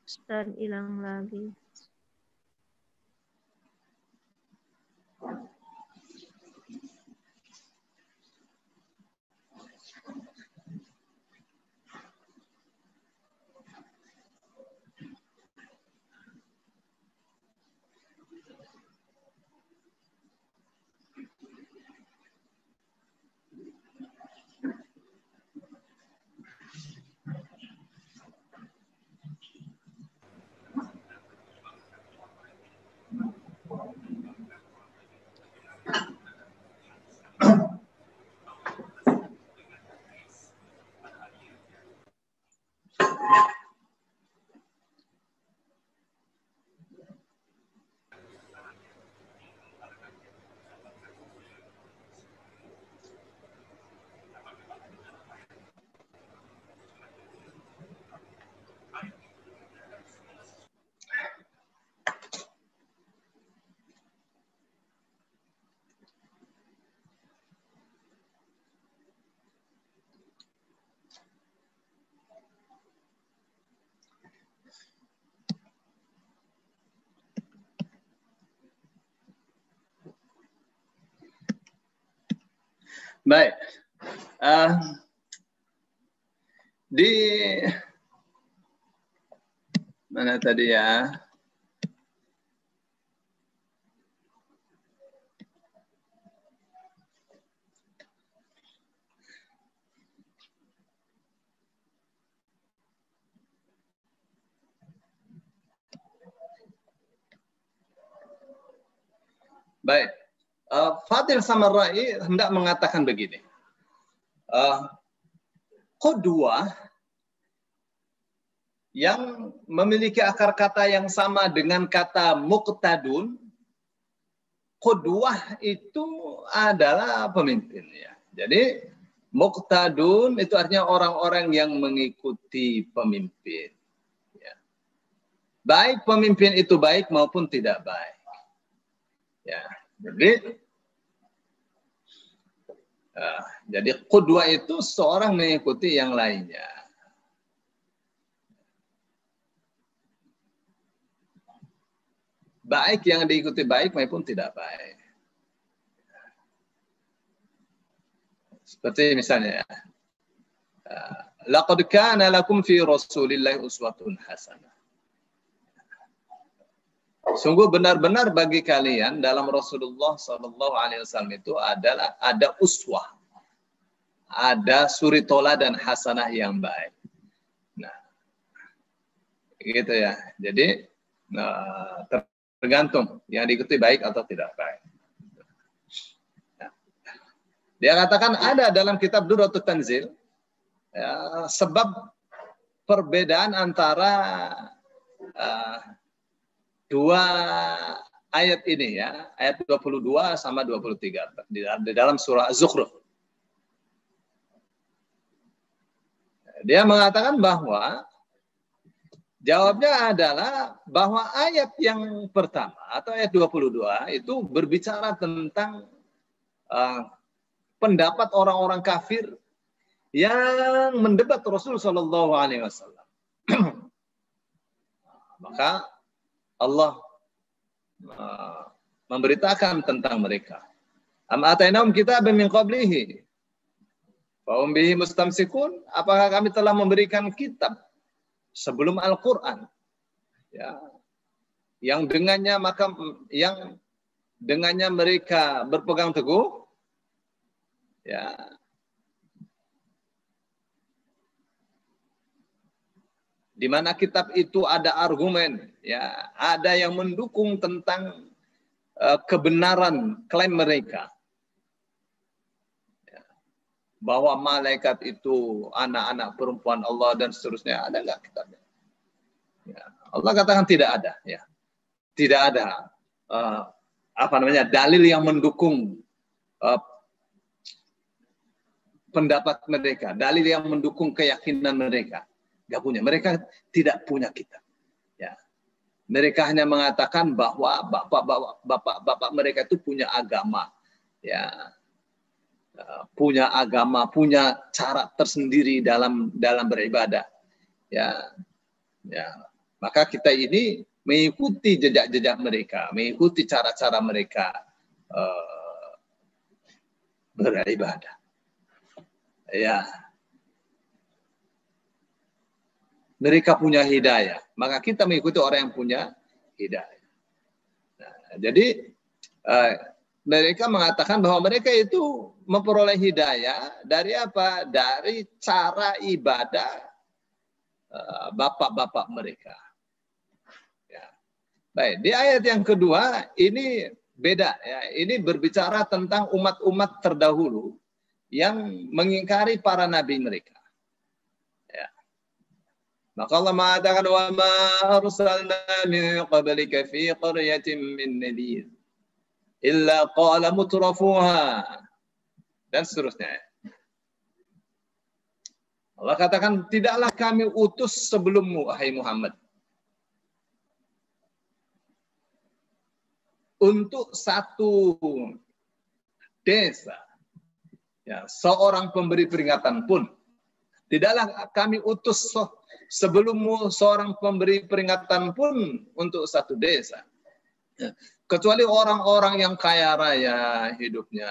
Ustaz hilang lagi. Baik. Di mana tadi ya? Baik. Fadil Samarra'i hendak mengatakan begini. Qudwah yang memiliki akar kata yang sama dengan kata muqtadun, qudwah itu adalah pemimpin ya. Jadi muqtadun itu artinya orang-orang yang mengikuti pemimpin. Ya. Baik pemimpin itu baik maupun tidak baik. Ya, jadi qudwah itu seorang mengikuti yang lainnya. Baik yang diikuti baik maupun tidak baik. Seperti misalnya, laqad kana lakum fi Rasulillahi uswatun hasanah. Sungguh benar-benar bagi kalian dalam Rasulullah SAW itu ada uswah, ada suri toladan hasanah yang baik. Nah, gitu ya. Jadi tergantung yang diikuti baik atau tidak baik. Nah, dia katakan ada dalam kitab Durratut Tanzil ya, sebab perbedaan antara dua ayat ini ya, ayat 22 sama 23 di dalam surah Az-Zukhruf. Dia mengatakan bahwa jawabnya adalah bahwa ayat yang pertama atau ayat 22 itu berbicara tentang pendapat orang-orang kafir yang mendebat Rasul Shallallahu Alaihi Wasallam. Maka Allah memberitakan tentang mereka. Am atainahum kitaban min qablihi fa hum bihi mustamsikun. Apakah kami telah memberikan kitab sebelum Al-Qur'an? Ya. Yang dengannya mereka berpegang teguh. Ya. Di mana kitab itu ada argumen, ya, ada yang mendukung tentang kebenaran klaim mereka, ya, bahwa malaikat itu anak-anak perempuan Allah dan seterusnya. Ada nggak kitabnya? Ya, Allah katakan tidak ada, ya, tidak ada dalil yang mendukung pendapat mereka, dalil yang mendukung keyakinan mereka. Gak punya, mereka tidak punya kitab. Ya. Mereka hanya mengatakan bahwa bapak mereka itu punya agama, ya, punya agama, punya cara tersendiri dalam beribadah, ya, ya. Maka kita ini mengikuti jejak-jejak mereka, mengikuti cara-cara mereka beribadah, ya. Mereka punya hidayah, maka kita mengikuti orang yang punya hidayah. Nah, jadi mereka mengatakan bahwa mereka itu memperoleh hidayah dari apa? Dari cara ibadah bapak-bapak mereka. Ya. Baik, di ayat yang kedua ini beda. Ya. Ini berbicara tentang umat-umat terdahulu yang mengingkari para nabi mereka. Maka Allah mengatakan, wa ma arsalna min qablika fi qaryatin min nadhir illa qala mutrafuha, dan seterusnya. Allah katakan, tidaklah kami utus sebelummu, wahai Muhammad, untuk satu desa, ya, seorang pemberi peringatan pun. Tidaklah kami utus sebelummu seorang pemberi peringatan pun untuk satu desa. Kecuali orang-orang yang kaya raya hidupnya.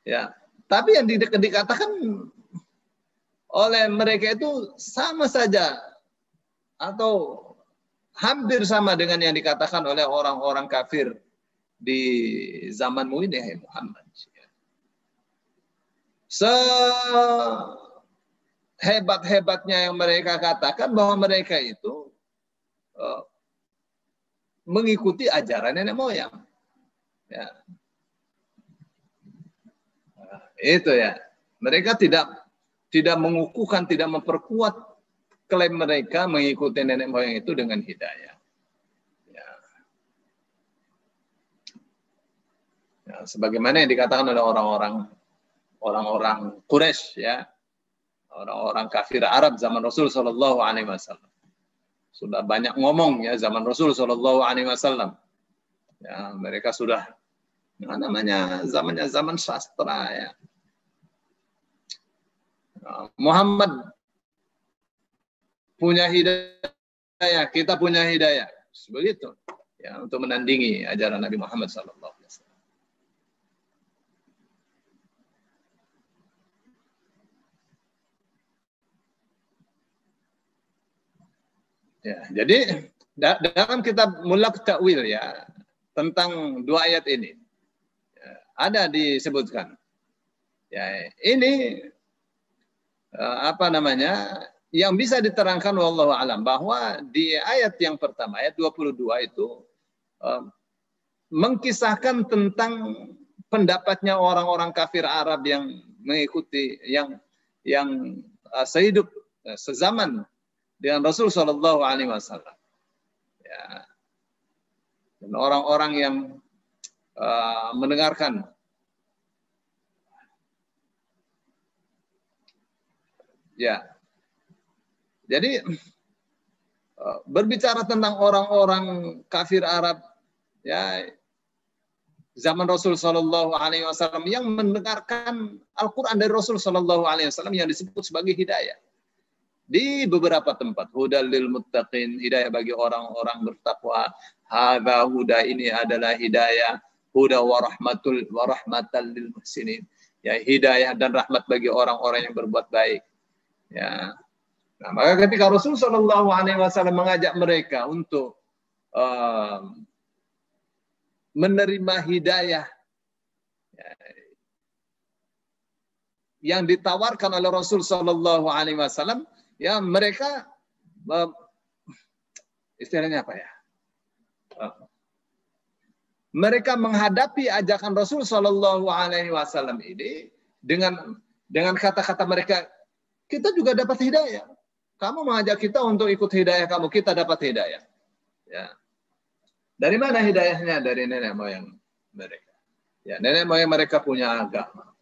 Ya, tapi yang dikatakan oleh mereka itu sama saja atau hampir sama dengan yang dikatakan oleh orang-orang kafir di zamanmu ini, ya Muhammad. Sehebat-hebatnya yang mereka katakan bahwa mereka itu mengikuti ajaran nenek moyang. Ya. Itu ya. Mereka tidak mengukuhkan, tidak memperkuat klaim mereka mengikuti nenek moyang itu dengan hidayah. Ya. Ya, sebagaimana yang dikatakan oleh orang-orang Quraisy, ya, orang-orang kafir Arab zaman Rasul Shallallahu Alaihi Wasallam. Sudah banyak ngomong ya zaman Rasul Shallallahu Alaihi Wasallam. Ya, mereka sudah zamannya zaman sastra ya. Muhammad punya hidayah, kita punya hidayah, begitu ya, untuk menandingi ajaran Nabi Muhammad Sallallahu Alaihi Wasallam. Ya, jadi dalam kitab Mulak Ta'wil ya tentang dua ayat ini ya, ada disebutkan. Ya, ini yang bisa diterangkan wallahu alam bahwa di ayat yang pertama ayat 22 itu mengkisahkan tentang pendapatnya orang-orang kafir Arab yang mengikuti yang sehidup sezaman dengan Rasul Shallallahu Alaihi Wasallam. Ya. Dan orang-orang yang mendengarkan. Ya. Jadi berbicara tentang orang-orang kafir Arab, ya, zaman Rasul Shallallahu Alaihi Wasallam yang mendengarkan Al-Quran dari Rasul Shallallahu Alaihi Wasallam yang disebut sebagai hidayah. Di beberapa tempat, hudal lil muttaqin, hidayah bagi orang-orang bertakwa. Hadza huda, ini adalah hidayah. Huda wa rahmatan lil muhsinin. Ya, hidayah dan rahmat bagi orang-orang yang berbuat baik. Ya. Nah, maka ketika Rasul Shallallahu Alaihi Wasallam mengajak mereka untuk menerima hidayah ya, yang ditawarkan oleh Rasul Shallallahu Alaihi Wasallam, ya mereka istilahnya apa ya? Mereka menghadapi ajakan Rasul Shallallahu Alaihi Wasallam ini dengan kata-kata mereka, kita juga dapat hidayah. Kamu mengajak kita untuk ikut hidayah kamu, kita dapat hidayah. Ya. Dari mana hidayahnya? Dari nenek moyang mereka. Ya, nenek moyang mereka punya agama.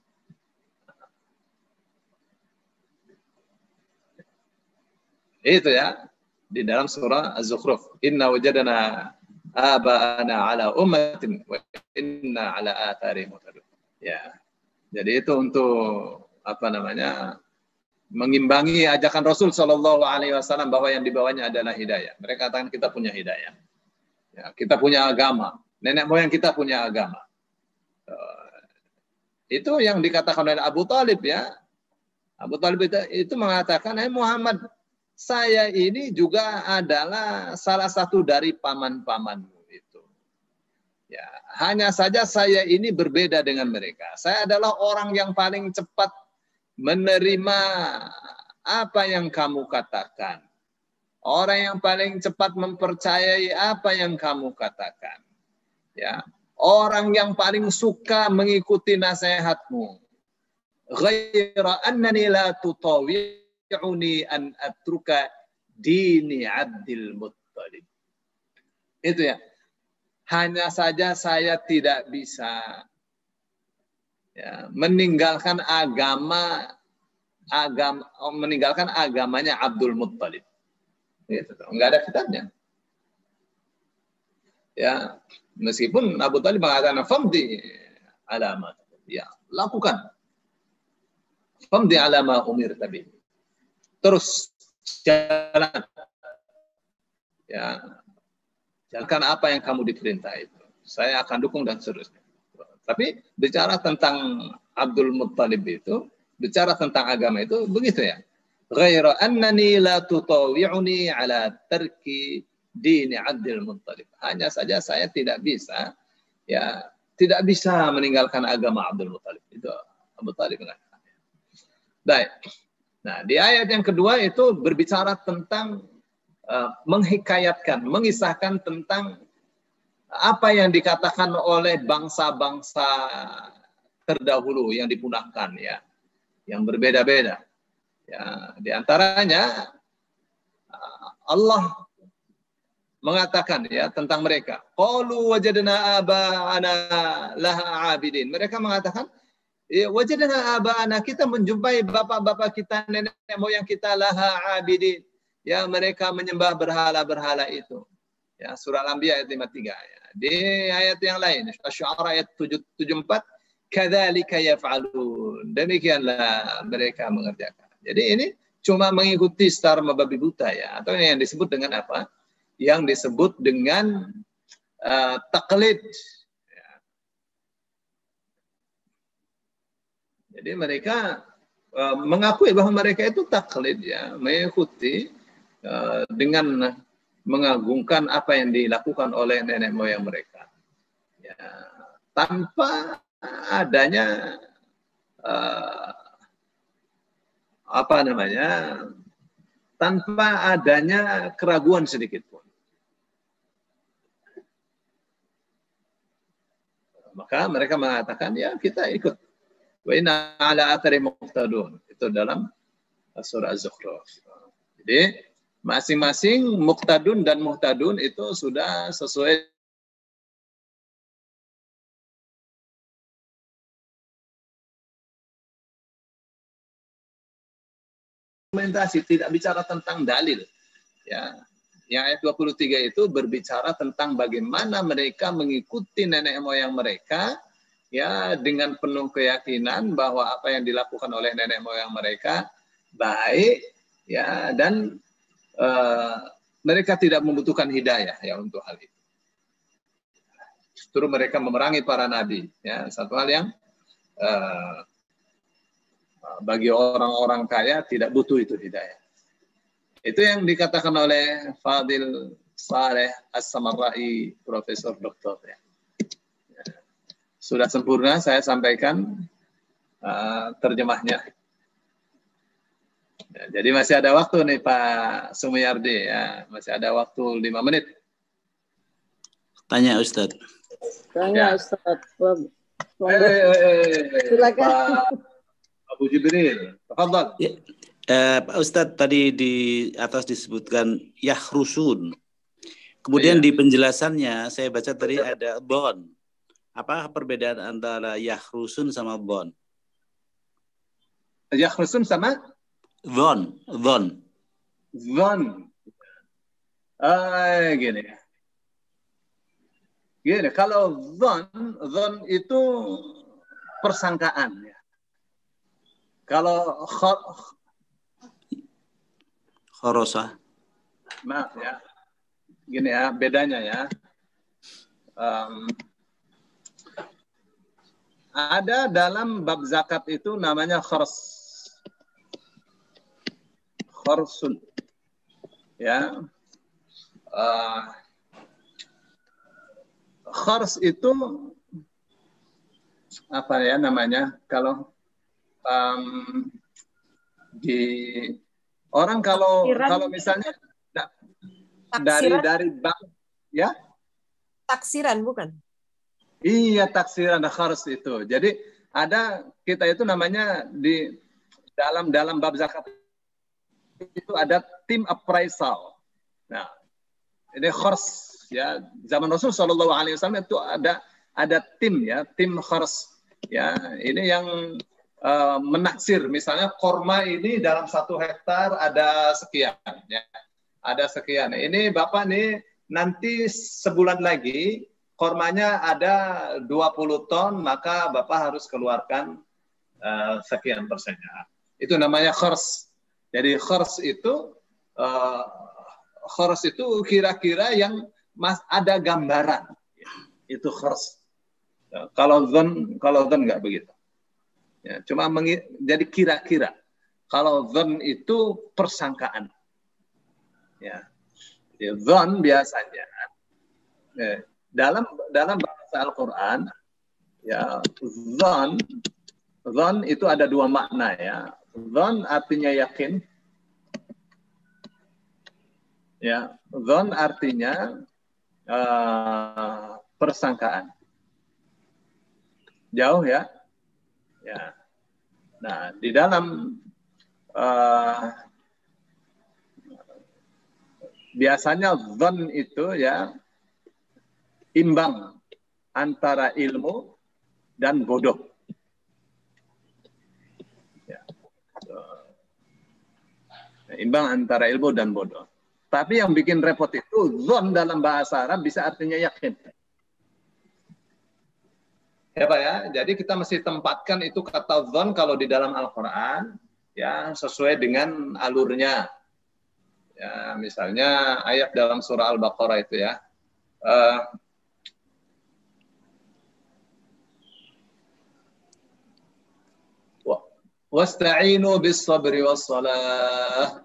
Itu ya, di dalam surah Az-Zukhruf. Inna wajadana aba'ana ala ummatin wa inna ala atharihim muqtadun. Ya. Jadi itu untuk mengimbangi ajakan Rasul Shallallahu Alaihi Wasallam bahwa yang dibawanya adalah hidayah. Mereka katakan kita punya hidayah, ya, kita punya agama, nenek moyang kita punya agama. Itu yang dikatakan oleh Abu Talib ya. Abu Talib itu mengatakan, Muhammad, saya ini juga adalah salah satu dari paman-pamanmu itu. Ya, hanya saja saya ini berbeda dengan mereka. Saya adalah orang yang paling cepat menerima apa yang kamu katakan. Orang yang paling cepat mempercayai apa yang kamu katakan. Ya, orang yang paling suka mengikuti nasihatmu. ghaira annani la tutawi'uni an atruka dini Abdul Muttalib. Itu ya. Hanya saja saya tidak bisa meninggalkan agamanya Abdul Muttalib. Gitu. Enggak ada kitabnya. Ya, meskipun Abu Talib mengatakan famdi alamat, ya lakukan. Famdi alama umir tabi. Terus jalan. Ya, jalankan apa yang kamu diperintah itu. Saya akan dukung dan seterusnya. Tapi bicara tentang Abdul Muttalib itu, bicara tentang agama itu begitu ya. Ghaira annani la tutawi'uni ala tarki dini Abdul Muttalib. Hanya saja saya tidak bisa meninggalkan agama Abdul Muttalib. Itu Abu Talib mengatakan. Baik. Nah, di ayat yang kedua itu berbicara tentang menghikayatkan, mengisahkan tentang apa yang dikatakan oleh bangsa-bangsa terdahulu yang dipunahkan ya, yang berbeda-beda. Ya, di antaranya Allah mengatakan ya tentang mereka. Qalu wajadna aba'ana laha 'abidin. Mereka mengatakan, ya, wajadna aba'ana, kita menjumpai bapak-bapak kita, nenek moyang kita laha 'abidin. Ya, mereka menyembah berhala-berhala itu. Ya, surah Al-Anbiya ayat 53 ya. Di ayat yang lain, Asy-Syu'ara ayat 74, kadzalika yaf'alun. Demikianlah mereka mengerjakan. Jadi ini cuma mengikuti secara membabi buta ya, atau yang disebut dengan apa? Yang disebut dengan taklid. Ya. Jadi mereka mengakui bahwa mereka itu taklid ya, mengikuti dengan mengagungkan apa yang dilakukan oleh nenek moyang mereka, ya, tanpa adanya tanpa adanya keraguan sedikit pun. Maka mereka mengatakan ya kita ikut. Wa inna ala athari muqtadun. Itu dalam surah Az-Zukhruf. Jadi masing-masing muqtadun dan muhtadun itu sudah sesuai argumentasi, tidak bicara tentang dalil. Ya. Yang ayat 23 itu berbicara tentang bagaimana mereka mengikuti nenek moyang mereka ya dengan penuh keyakinan bahwa apa yang dilakukan oleh nenek moyang mereka baik ya, dan mereka tidak membutuhkan hidayah ya untuk hal itu. Justru mereka memerangi para nabi. Ya, satu hal yang bagi orang-orang kaya tidak butuh itu hidayah. Itu yang dikatakan oleh Fadil Saleh As-Samarra'i, Profesor Doktor. Ya. Sudah sempurna saya sampaikan terjemahnya. Ya, jadi masih ada waktu nih Pak Sumiyardi ya, masih ada waktu 5 menit. Tanya Ustadz. Tanya Ustadz. Silakan. Pak Abu Jibril, tafadhal. Ya, Pak Ustadz, tadi di atas disebutkan yahrusun. Kemudian di penjelasannya saya baca tadi ada bon. Apa perbedaan antara yahrusun sama bon? Yahrusun sama Zon. Gini. Kalau zon itu persangkaan ya. Kalau khorosa. Maaf ya. Gini ya, bedanya ya. Ada dalam bab zakat itu namanya khorsun, ya. Khors itu apa ya namanya? Kalau di orang kalau misalnya dari bank, ya? Taksiran bukan? Iya, taksiran khors itu. Jadi ada kita itu namanya di dalam bab zakat itu ada tim appraisal. Nah, ini khors ya, zaman Rasul Shallallahu Alaihi Wasallam itu ada tim ya, tim khors ya, ini yang menaksir, misalnya korma ini dalam 1 hektar ada sekian ya, ada sekian. Ini Bapak nih nanti sebulan lagi kormanya ada 20 ton, maka Bapak harus keluarkan sekian persennya. Itu namanya khors. Jadi khors itu kira-kira yang ada gambaran. Itu khors. Kalau zon nggak begitu. Ya, cuma jadi kira-kira. Kalau zon itu persangkaan. Ya, zon biasanya dalam bahasa Al-Quran ya, zon itu ada 2 makna ya. Zon artinya yakin. Ya, zon artinya persangkaan. Jauh ya. Ya. Nah, di dalam biasanya zon itu ya imbang antara ilmu dan bodoh. Ya. Imbang antara ilmu dan bodoh. Tapi yang bikin repot itu zon dalam bahasa Arab bisa artinya yakin. Ya Pak ya, jadi kita mesti tempatkan itu kata zon kalau di dalam Al-Quran ya sesuai dengan alurnya. Ya, misalnya ayat dalam surah Al-Baqarah itu ya. Wasta'inu bis-sabri was-salah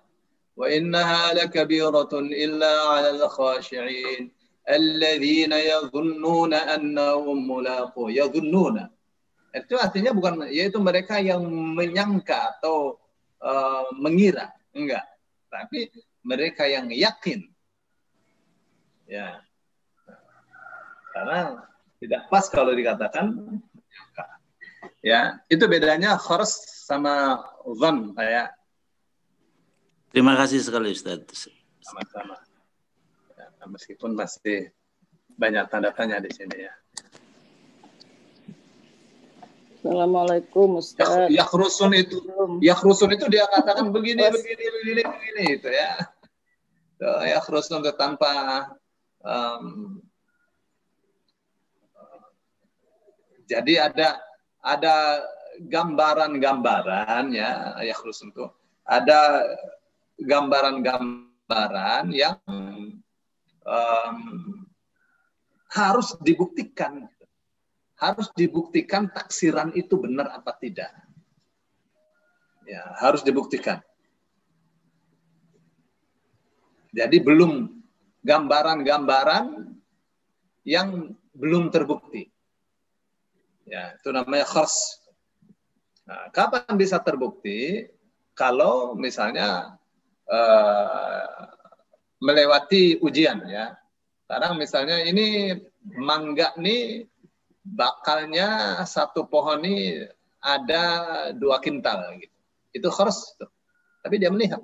wa innaha lakabiratun illa 'alal khashi'in. Alladzina yadhunnuna annahum mulaqu. Yadhunnuna. Itu artinya bukan, yaitu mereka yang menyangka atau mengira, enggak. Tapi mereka yang yakin. Ya. Karena tidak pas kalau dikatakan menyangka. Ya, itu bedanya khors sama zon, ya. Terima kasih sekali Ustaz. Sama-sama. Meskipun masih banyak tanda tanya di sini ya. Assalamualaikum Ustaz. Yakhrusun itu dia katakan begini itu ya. Yakhrusun itu tanpa jadi ada gambaran-gambaran ya, yakhrusun itu ada gambaran-gambaran yang harus dibuktikan. Harus dibuktikan taksiran itu benar apa tidak. Ya, harus dibuktikan. Jadi belum gambaran-gambaran yang belum terbukti. Ya, itu namanya khors. Nah, kapan bisa terbukti? Kalau misalnya melewati ujian ya. Sekarang misalnya ini mangga nih bakalnya 1 pohon ini ada 2 kintal gitu. Itu khors tuh. Tapi dia melihat.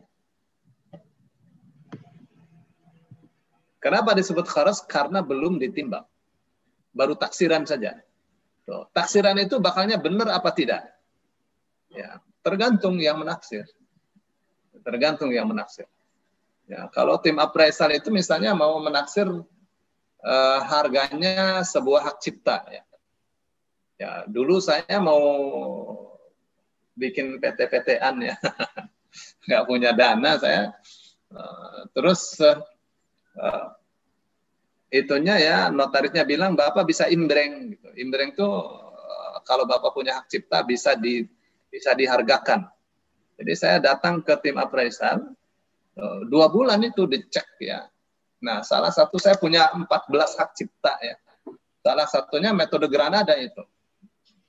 Kenapa disebut khors? Karena belum ditimbang. Baru taksiran saja. Tuh, taksiran itu bakalnya benar apa tidak? Ya, tergantung yang menaksir. Tergantung yang menaksir. Ya, kalau tim appraisal itu misalnya mau menaksir harganya sebuah hak cipta. Ya. Ya, dulu saya mau bikin PT-PT-an ya, nggak punya dana saya. Terus itunya ya notarisnya bilang Bapak bisa imbreng. Gitu. Imbreng itu kalau Bapak punya hak cipta bisa dihargakan. Jadi saya datang ke tim appraisal. 2 bulan itu dicek ya. Nah, salah satu saya punya 14 hak cipta ya. Salah satunya metode Granada itu.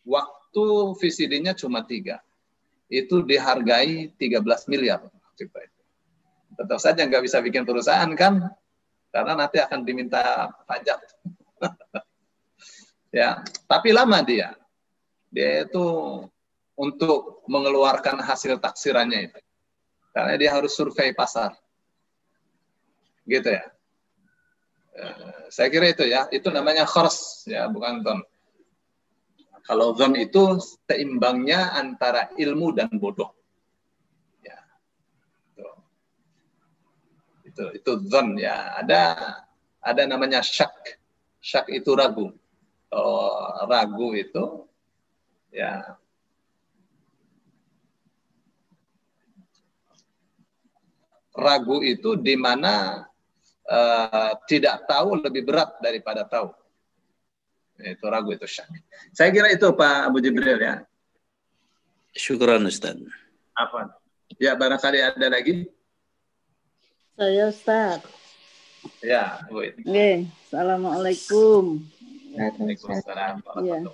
Waktu VCD-nya cuma 3. Itu dihargai 13 miliar hak cipta itu. Tetap saja nggak bisa bikin perusahaan kan, karena nanti akan diminta pajak. Ya, tapi lama dia. dia itu untuk mengeluarkan hasil taksirannya itu. Karena dia harus survei pasar. Gitu ya. Saya kira itu ya, itu namanya khars ya, bukan dhon. Kalau dhon itu seimbangnya antara ilmu dan bodoh. Ya. Itu dhon ya. Ada namanya syak. Syak itu ragu. Ragu itu ya ragu itu di mana tidak tahu lebih berat daripada tahu. Itu ragu, itu syak. Saya kira itu Pak Abu Jibril ya. Syukran Ustaz. Apa? Ya, barangkali ada lagi. Saya Ustaz. Ya, Bu. Oke, Assalamualaikum. Waalaikumsalam. Ya.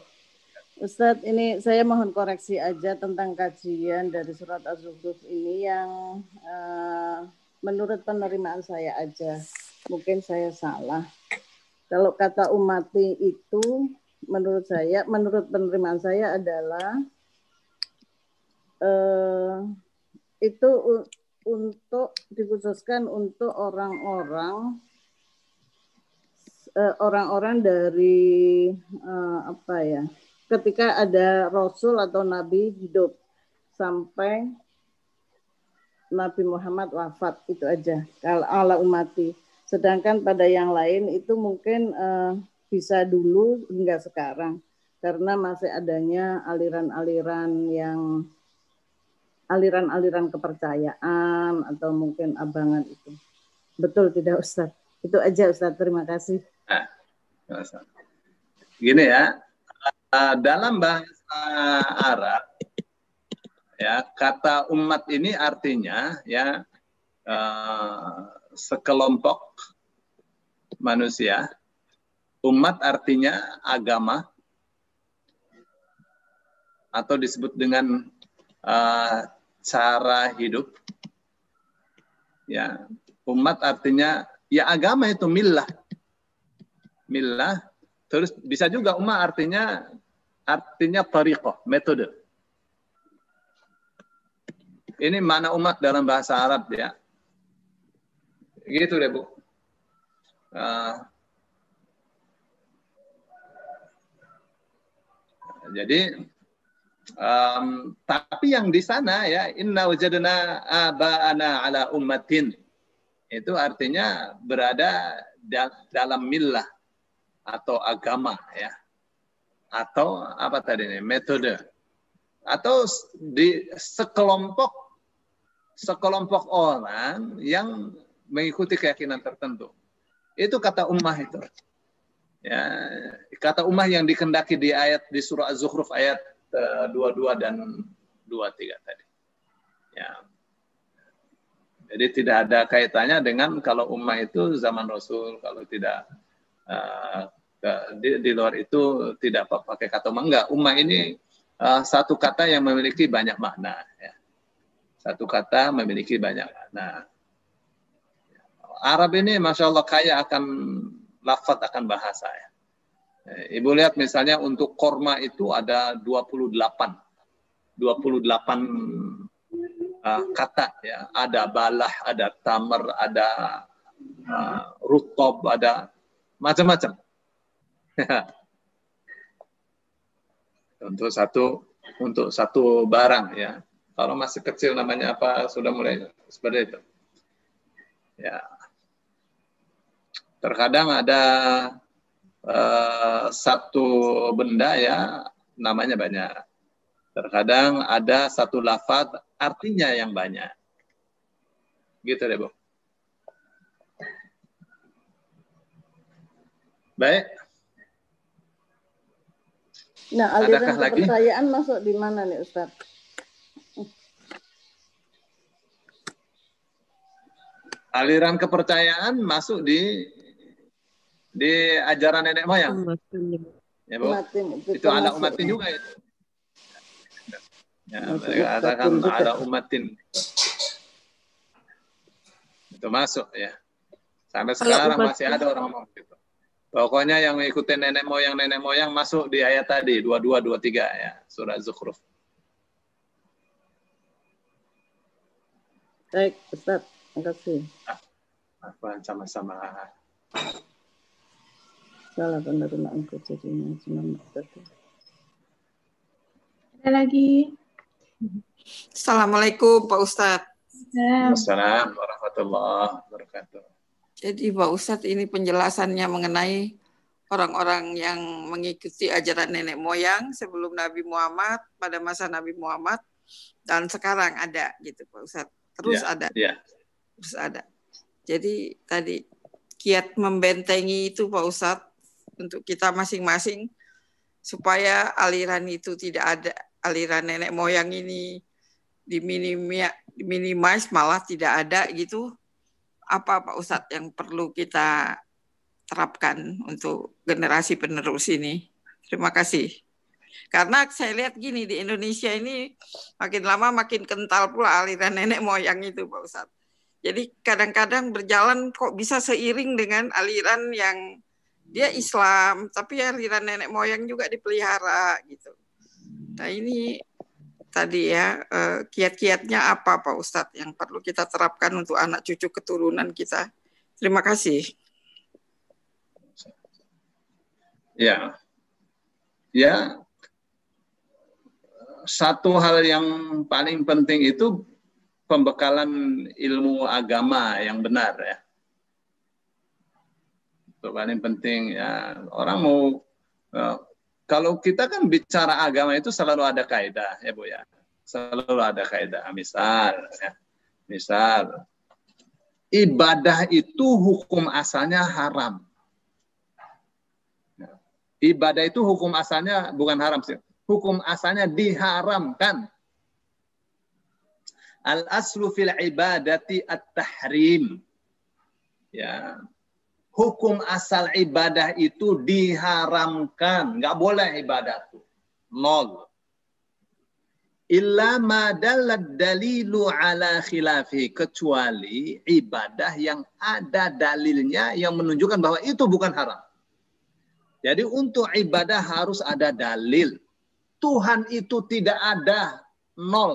Ustadz, ini saya mohon koreksi aja tentang kajian dari surat Az-Zukhruf ini yang menurut penerimaan saya aja. Mungkin saya salah. Kalau kata umati itu menurut saya, menurut penerimaan saya adalah itu untuk dikhususkan untuk orang-orang dari apa ya? Ketika ada Rasul atau Nabi hidup sampai Nabi Muhammad wafat, itu aja kalau ala umati. Sedangkan pada yang lain itu mungkin bisa dulu hingga sekarang karena masih adanya aliran-aliran kepercayaan atau mungkin abangan itu. Betul tidak Ustaz? Itu aja Ustaz, terima kasih. Gini ya. Dalam bahasa Arab ya, kata umat ini artinya ya sekelompok manusia. Umat artinya agama atau disebut dengan cara hidup. Ya, umat artinya ya agama itu millah. Millah. Terus bisa juga umat artinya tariqah, metode. Ini mana umat dalam bahasa Arab ya. Gitu deh Bu. Jadi tapi yang di sana ya, inna wajadna aba'ana ala ummatin. Itu artinya berada dalam millah atau agama ya, atau apa tadi nih, metode, atau di sekelompok orang yang mengikuti keyakinan tertentu. Itu kata ummah itu ya, kata ummah yang dikendaki di ayat di surah Az-Zukhruf ayat 22 dan 23 tadi ya. Jadi tidak ada kaitannya dengan kalau ummah itu zaman Rasul, kalau tidak di luar itu tidak pakai kata ummah. Enggak, ummah ini satu kata yang memiliki banyak makna ya. Satu kata memiliki banyak makna. Arab ini Masya Allah kaya akan lafaz, akan bahasa ya. Ibu lihat misalnya untuk korma itu ada 28 kata ya. Ada balah, ada tamar, ada rutob, ada macam-macam. Untuk satu barang ya. Kalau masih kecil namanya apa, sudah mulai seperti itu. Ya. Terkadang ada satu benda ya namanya banyak. Terkadang ada satu lafaz artinya yang banyak. Gitu deh, Bu. Baik. Nah, aliran kepercayaan masuk di mana nih, Ustaz? Aliran kepercayaan masuk di ajaran nenek moyang. Ya, Bu. Itu ala umatin juga itu. Ya, mereka katakan ala umatin. Itu masuk ya. Sampai sekarang masih ada orang ngomong gitu. Pokoknya yang mengikuti nenek moyang masuk di ayat tadi 22 23 ya. surah Zukhruf. Baik, Ustaz. Terima kasih. Apa sama-sama. Salah penerimaan kejadian cuma tadi. Ada lagi? Assalamualaikum Pak Ustadz. Assalamualaikum warahmatullahi wabarakatuh. Jadi Pak Ustadz, ini penjelasannya mengenai orang-orang yang mengikuti ajaran nenek moyang sebelum Nabi Muhammad, pada masa Nabi Muhammad, dan sekarang ada gitu Pak Ustadz. Terus ada. Terus ada. Jadi tadi kiat membentengi itu Pak Ustadz untuk kita masing-masing supaya aliran itu tidak ada, aliran nenek moyang ini diminimize malah tidak ada gitu. Apa Pak Ustadz yang perlu kita terapkan untuk generasi penerus ini? Terima kasih. Karena saya lihat gini, di Indonesia ini makin lama makin kental pula aliran nenek moyang itu Pak Ustadz. Jadi kadang-kadang berjalan kok bisa seiring dengan aliran yang dia Islam, tapi aliran nenek moyang juga dipelihara gitu. Nah ini tadi ya, kiat-kiatnya apa Pak Ustadz yang perlu kita terapkan untuk anak cucu keturunan kita. Terima kasih. Ya, satu hal yang paling penting itu pembekalan ilmu agama yang benar ya. Itu paling penting ya. Orang mau kalau kita kan bicara agama itu selalu ada kaidah ya Bu ya. Selalu ada kaidah. Misal ibadah itu hukum asalnya haram. Ibadah itu hukum asalnya bukan haram sih. Hukum asalnya diharamkan. Al-aslu fil ibadati at-tahrim. Ya. Hukum asal ibadah itu diharamkan. Nggak boleh ibadah itu. Nol. Illa ma dalad dalilu ala khilafi. Kecuali ibadah yang ada dalilnya yang menunjukkan bahwa itu bukan haram. Jadi untuk ibadah harus ada dalil. Tuhan itu tidak ada, nol.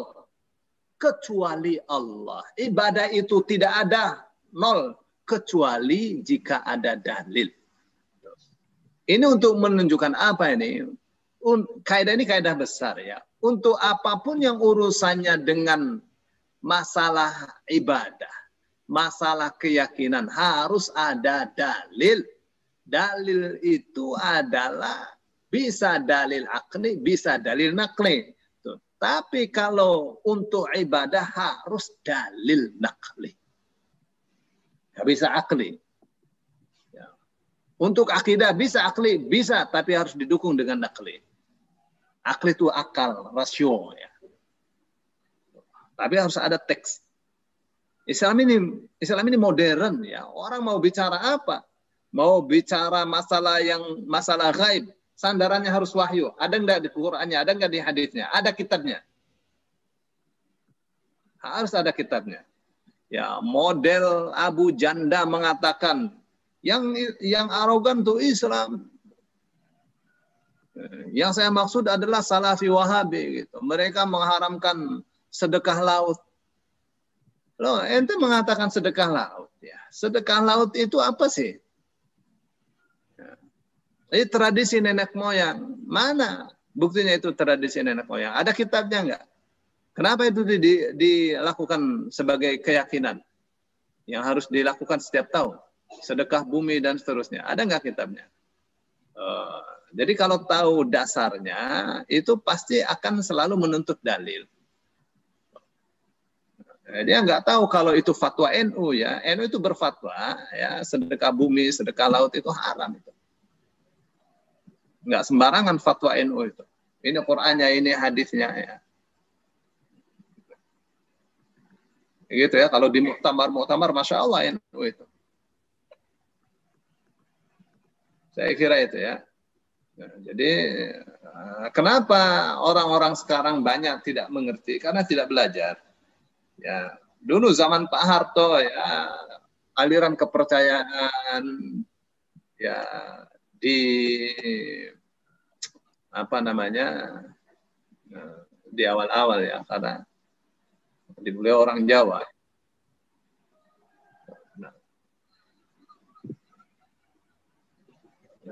Kecuali Allah. Ibadah itu tidak ada, nol. Kecuali jika ada dalil. Ini untuk menunjukkan apa ini? Kaidah ini kaidah besar ya. Untuk apapun yang urusannya dengan masalah ibadah, masalah keyakinan harus ada dalil. Dalil itu adalah bisa dalil akli, bisa dalil nakli. Tapi kalau untuk ibadah harus dalil nakli. Nggak bisa akli. Ya. Untuk akidah bisa akli, bisa, tapi harus didukung dengan nakli. Akli itu akal, rasio. Ya. Tapi harus ada teks. Islam ini modern ya. Orang mau bicara apa? Mau bicara masalah gaib, sandarannya harus wahyu. Ada enggak di Qur'annya? Ada enggak di hadisnya? Ada kitabnya. Harus ada kitabnya. Ya, model Abu Janda mengatakan yang arogan itu Islam. Yang saya maksud adalah Salafi Wahabi gitu. Mereka mengharamkan sedekah laut. Loh, ente mengatakan sedekah laut ya. Sedekah laut itu apa sih? Ini tradisi nenek moyang. Mana buktinya itu tradisi nenek moyang? Ada kitabnya enggak? Kenapa itu dilakukan sebagai keyakinan yang harus dilakukan setiap tahun? Sedekah bumi dan seterusnya. Ada nggak kitabnya? Jadi kalau tahu dasarnya, itu pasti akan selalu menuntut dalil. Dia nggak tahu kalau itu fatwa NU ya. NU itu berfatwa ya sedekah bumi, sedekah laut itu haram itu. Nggak sembarangan fatwa NU itu. Ini Qur'annya, ini hadisnya ya. Gitu ya, kalau di muktamar, Masya Allah NU itu. Saya kira itu ya. Nah, jadi kenapa orang-orang sekarang banyak tidak mengerti? Karena tidak belajar. Ya, dulu zaman Pak Harto ya, aliran kepercayaan ya di apa namanya? di awal-awal ya, karena beliau orang Jawa.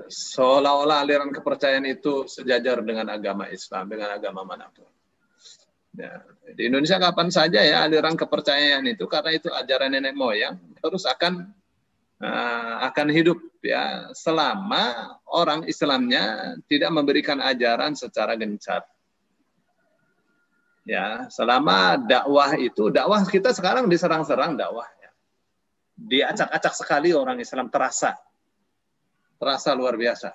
Seolah-olah aliran kepercayaan itu sejajar dengan agama Islam, dengan agama manapun. Ya, di Indonesia kapan saja ya aliran kepercayaan itu, karena itu ajaran nenek moyang, terus akan hidup ya selama orang Islamnya tidak memberikan ajaran secara gencar. Ya, selama dakwah kita sekarang diserang-serang dakwahnya. Diacak-acak sekali orang Islam, terasa luar biasa.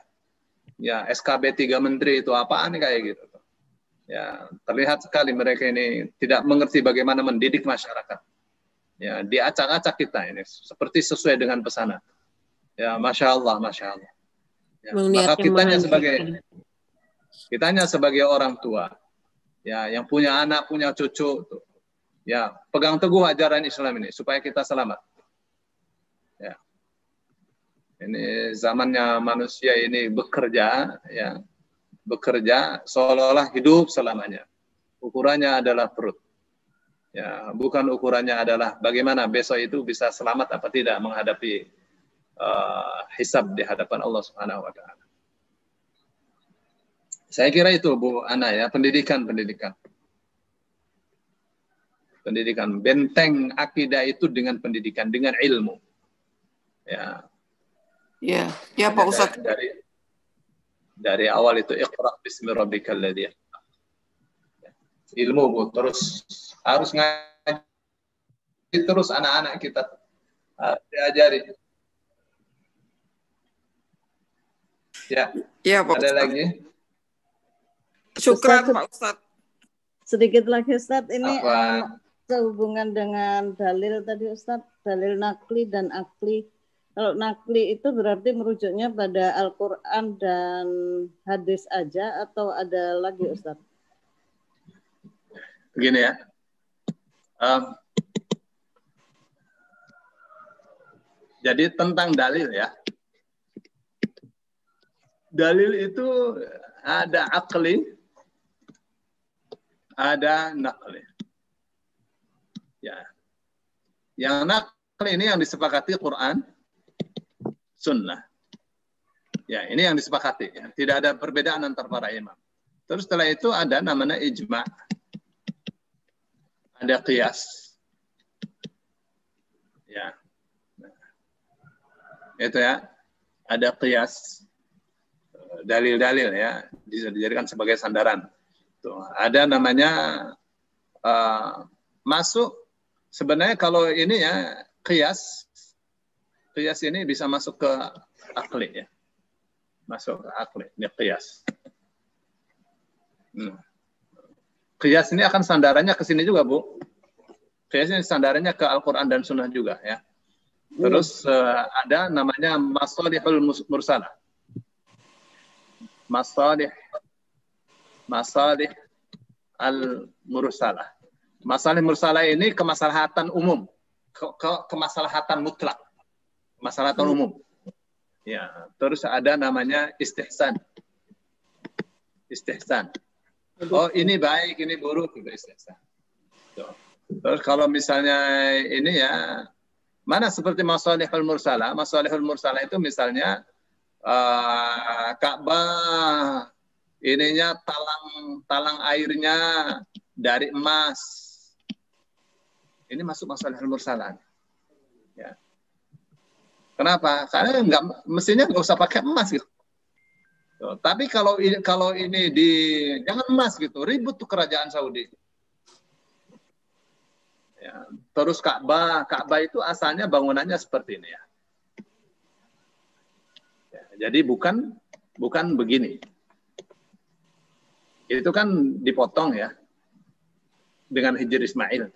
Ya, SKB 3 menteri itu apaan kayak gitu. Ya, terlihat sekali mereka ini tidak mengerti bagaimana mendidik masyarakat. Ya, diacak-acak kita ini seperti sesuai dengan pesanan. Ya, Masya Allah, Masya Allah. Ya, maka kitanya sebagai orang tua, ya, yang punya anak, punya cucu, ya, pegang teguh ajaran Islam ini supaya kita selamat. Ya. Ini zamannya manusia ini bekerja, ya, bekerja seolah-olah hidup selamanya. Ukurannya adalah perut. Ya, bukan ukurannya adalah bagaimana besok itu bisa selamat apa tidak menghadapi hisab di hadapan Allah Subhanahu wa taala. Saya kira itu Bu Ana ya, pendidikan. Pendidikan, benteng akidah itu dengan pendidikan, dengan ilmu. Ya. Ya, ya Pak Ustadz. Dari awal itu iqra bismi rabbikal ladzi khalaq. Ilmu Bu, terus harus ngaji terus anak-anak kita diajari. Ya. Ya Pak Ustadz. Ada lagi? Syukran Pak Ustadz. Sedikit lagi Ustadz, ini sehubungan dengan dalil tadi Ustadz, dalil nakli dan akli. Kalau nakli itu berarti merujuknya pada Al-Quran dan hadis aja atau ada lagi Ustadz? Begini ya. Jadi tentang dalil ya. Dalil itu ada akli, ada nakli. Ya. Yang nakli ini yang disepakati Quran, Sunnah. Ya, ini yang disepakati. Ya. Tidak ada perbedaan antar para imam. Terus setelah itu ada namanya ijma'. Ada qiyas. Ya. Nah, itu ya. Ada qiyas. Dalil-dalil ya. Bisa dijadikan sebagai sandaran. Tuh, ada namanya masuk. Sebenarnya kalau ini ya qiyas. Qiyas ini bisa masuk ke akli ya. Masuk ke akli, ini qiyas. Qiyas ini akan sandarannya ke sini juga, Bu. Qiyas ini sandarannya ke Al-Quran dan Sunnah juga ya. Terus ada namanya masalihul mursalah. Masalih al-mursalah. Masalih mursalah ini kemaslahatan umum, kemaslahatan mutlak. Masalahatan umum. Ya, terus ada namanya istihsan. Istihsan. Oh, ini baik, ini buruk, itu istihsan. Terus kalau misalnya ini ya, mana seperti masalihul mursalah? Masalihul mursalah itu misalnya Ka'bah ininya talang airnya dari emas. Ini masuk masalihul mursalah. Ya. Kenapa? Karena mestinya nggak usah pakai emas gitu. Tapi kalau ini jangan emas gitu, ribut tuh kerajaan Saudi. Ya, terus Ka'bah itu asalnya bangunannya seperti ini ya. Ya, jadi bukan begini. Itu kan dipotong ya dengan Hijr Ismail.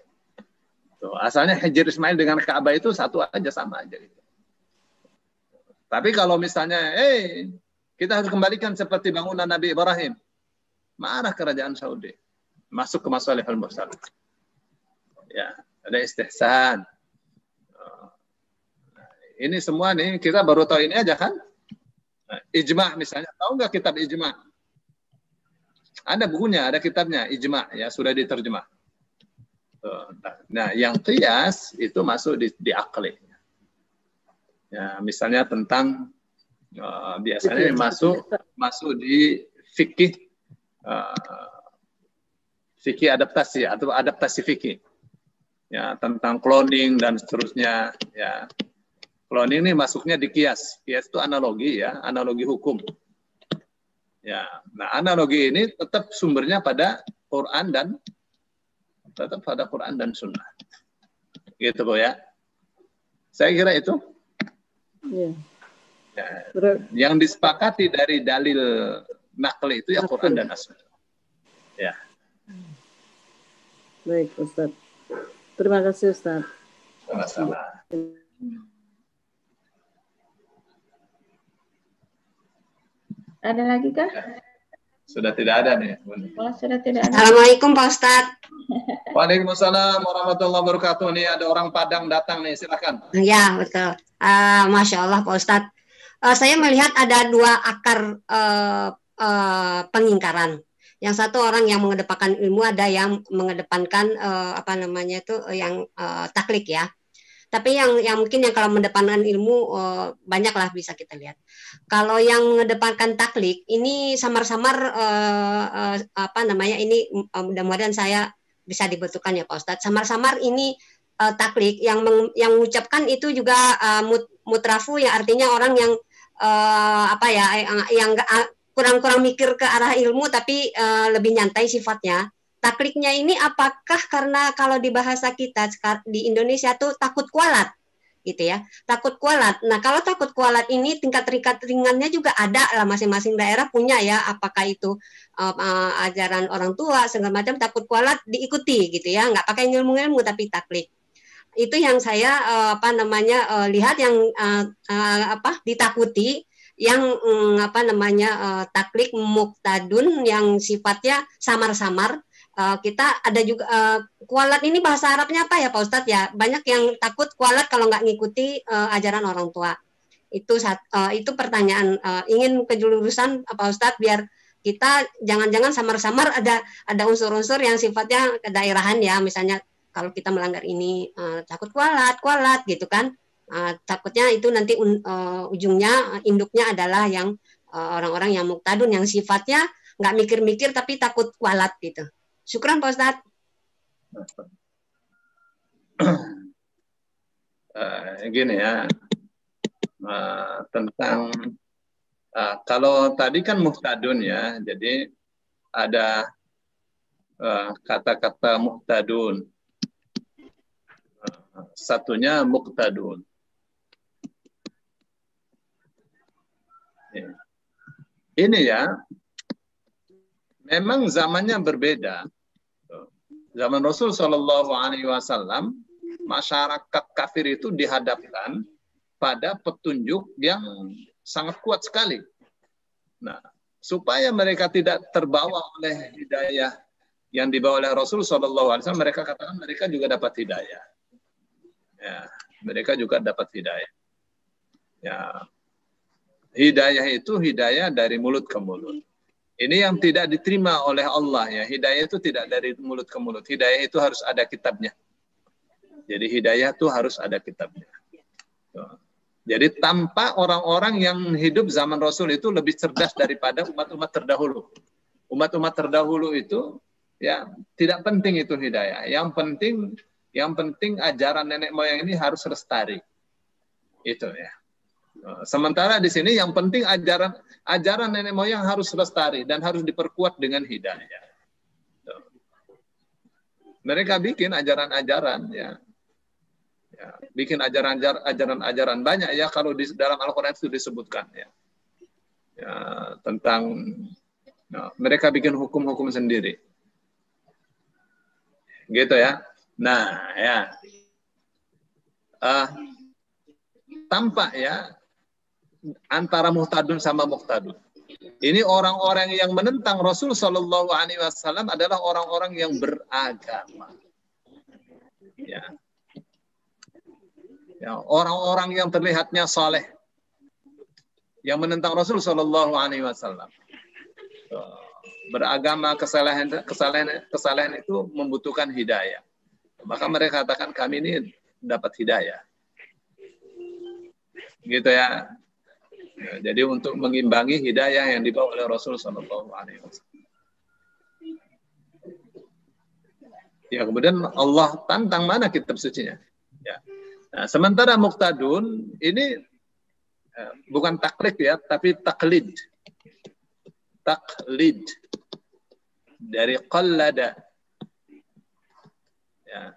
Tuh, asalnya Hijr Ismail dengan Ka'bah itu satu aja, sama aja gitu. Tapi kalau misalnya, kita harus kembalikan seperti bangunan Nabi Ibrahim, marah kerajaan Saudi, masuk ke masalihul mursalah. Ya, ada istihsan. Ini semua nih kita baru tahu ini aja kan? Ijma' misalnya, tahu nggak kitab ijma'? Ada bukunya, ada kitabnya, ijma, ya sudah diterjemah. Nah, yang qiyas itu masuk di akli. Ya, misalnya tentang biasanya masuk di fikih fikih adaptasi atau adaptasi fikih. Ya, tentang cloning dan seterusnya, ya. Cloning ini masuknya di qiyas. Qiyas itu analogi, ya, analogi hukum. Ya, nah analogi ini tetap sumbernya pada Quran dan Sunnah. Gitu, Bu, ya. Saya kira itu. Ya. Ya, yang disepakati dari dalil nakli itu ya Quran dan Sunnah. Ya. Baik, Ustaz. Terima kasih, Ustaz. Sama-sama. Ada lagi kah? Sudah tidak ada nih. Oh, sudah tidak ada. Assalamualaikum Pak Ustadz. Waalaikumsalam warahmatullahi wabarakatuh. Nih ada orang Padang datang nih, silakan. Ya, betul. Masya Allah Pak Ustadz. Saya melihat ada dua akar pengingkaran. Yang satu orang yang mengedepankan ilmu, ada yang mengedepankan yang taklid ya. Tapi yang mungkin yang kalau mengedepankan ilmu banyaklah bisa kita lihat. Kalau yang mengedepankan taklid ini samar-samar ini mudah-mudahan saya bisa dibetulkan ya Pak Ustadz. Samar-samar ini taklid yang mengucapkan itu juga mutrafu ya, artinya orang yang yang kurang mikir ke arah ilmu tapi lebih nyantai sifatnya. Taklidnya ini apakah karena kalau di bahasa kita di Indonesia tuh takut kualat gitu ya, takut kualat. Nah kalau takut kualat ini tingkat ringannya juga ada lah, masing-masing daerah punya ya, apakah itu ajaran orang tua segala macam, takut kualat diikuti gitu ya, nggak pakai ilmu tapi taklid. Itu yang saya lihat yang ditakuti, yang taklid muqtadun yang sifatnya samar-samar. Kita ada juga kualat ini bahasa Arabnya apa ya Pak Ustadz ya, banyak yang takut kualat kalau nggak ngikuti ajaran orang tua. Itu pertanyaan, ingin kejurusan Pak Ustadz biar kita jangan-jangan samar-samar ada unsur-unsur yang sifatnya kedaerahan ya, misalnya kalau kita melanggar ini takut kualat gitu kan, takutnya itu nanti ujungnya induknya adalah yang orang-orang yang muqtadun yang sifatnya nggak mikir-mikir tapi takut kualat gitu. Syukran Pak Ustadz. Gini ya, tentang kalau tadi kan muqtadun ya, jadi ada kata-kata muqtadun, satunya muqtadun. Ini ya, memang zamannya berbeda. Zaman Rasul Shallallahu Alaihi Wasallam, masyarakat kafir itu dihadapkan pada petunjuk yang sangat kuat sekali. Nah, supaya mereka tidak terbawa oleh hidayah yang dibawa oleh Rasul Shallallahu Alaihi Wasallam, mereka katakan mereka juga dapat hidayah. Ya, mereka juga dapat hidayah. Ya, hidayah itu hidayah dari mulut ke mulut. Ini yang tidak diterima oleh Allah ya. Hidayah itu tidak dari mulut ke mulut. Hidayah itu harus ada kitabnya. Jadi hidayah itu harus ada kitabnya. Jadi tanpa orang-orang yang hidup zaman Rasul itu lebih cerdas daripada umat-umat terdahulu. Umat-umat terdahulu itu ya tidak penting itu hidayah. Yang penting ajaran nenek moyang ini harus lestari. Itu ya. Sementara di sini yang penting ajaran nenek moyang harus lestari dan harus diperkuat dengan hidayah. Mereka bikin ajaran-ajaran ya. Bikin ajaran-ajaran banyak ya, kalau di dalam Al-Qur'an itu disebutkan ya. Tentang mereka bikin hukum-hukum sendiri. Gitu ya. Nah, ya. Tampak ya antara muhtadun sama muqtadun. Ini orang-orang yang menentang Rasul Shallallahu Alaihi Wasallam adalah orang-orang yang beragama. Ya. Ya, orang-orang yang terlihatnya saleh, yang menentang Rasul Shallallahu Alaihi Wasallam. beragama, kesalahan itu membutuhkan hidayah. Maka mereka katakan kami ini dapat hidayah. Gitu ya. Jadi untuk mengimbangi hidayah yang dibawa oleh Rasul sallallahu alaihi wasallam. Ya, kemudian Allah tantang mana kitab sucinya. Ya. Nah, sementara muqtadun ini bukan taklid ya, tapi taklid. Taklid dari qallada. Ya.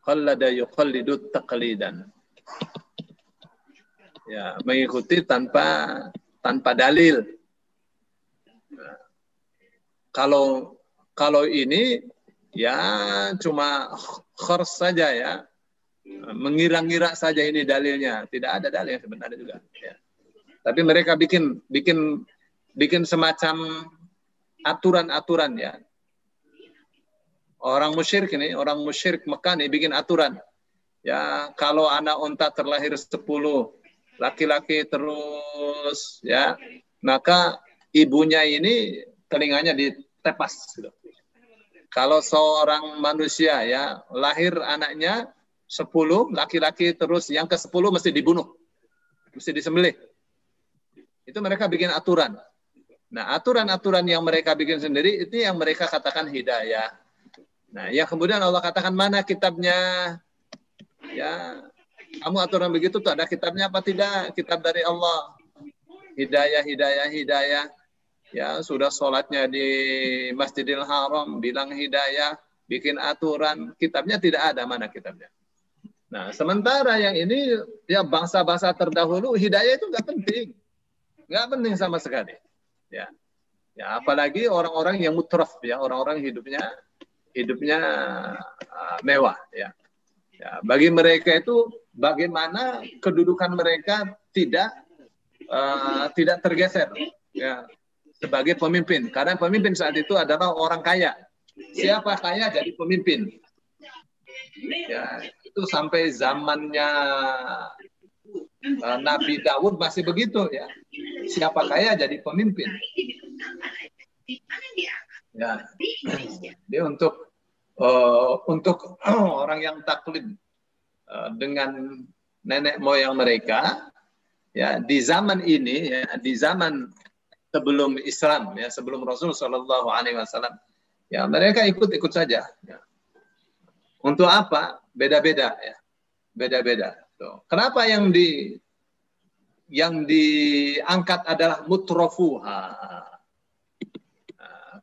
Qallada yuqallidu taqlidan. Ya, mengikuti tanpa dalil. Nah, kalau ini ya cuma khurs saja ya, mengira-ngira saja ini dalilnya, tidak ada dalil yang sebenarnya juga. Ya. Tapi mereka bikin semacam aturan-aturan ya. Orang musyrik Mekah nih bikin aturan. Ya, kalau anak unta terlahir 10 laki-laki terus ya, maka ibunya ini telinganya ditepas gitu. Kalau seorang manusia ya lahir anaknya 10 laki-laki terus, yang ke-10 mesti dibunuh, mesti disembelih. Itu mereka bikin aturan. Nah, aturan-aturan yang mereka bikin sendiri itu yang mereka katakan hidayah. Nah, yang kemudian Allah katakan mana kitabnya? Ya, kamu aturan begitu tuh ada kitabnya apa tidak? Kitab dari Allah. Hidayah. Ya, sudah sholatnya di Masjidil Haram, bilang hidayah, bikin aturan, kitabnya tidak ada, mana kitabnya. Nah, sementara yang ini, ya bangsa-bangsa terdahulu, hidayah itu nggak penting. Nggak penting sama sekali. Ya, apalagi orang-orang yang mutraf, ya, orang-orang hidupnya mewah. Ya, bagi mereka itu, bagaimana kedudukan mereka tidak tergeser. Ya, sebagai pemimpin, karena pemimpin saat itu adalah orang kaya. Siapa kaya jadi pemimpin. Ya, itu sampai zamannya Nabi Daud masih begitu ya. Siapa kaya jadi pemimpin. Ya, dia untuk orang yang taklid dengan nenek moyang mereka, ya di zaman ini, ya di zaman sebelum Islam, ya sebelum Rasul Shallallahu Alaihi Wasallam, ya mereka ikut saja. Ya. Untuk apa? Beda-beda, ya, beda-beda. Kenapa yang diangkat adalah mutrafuha?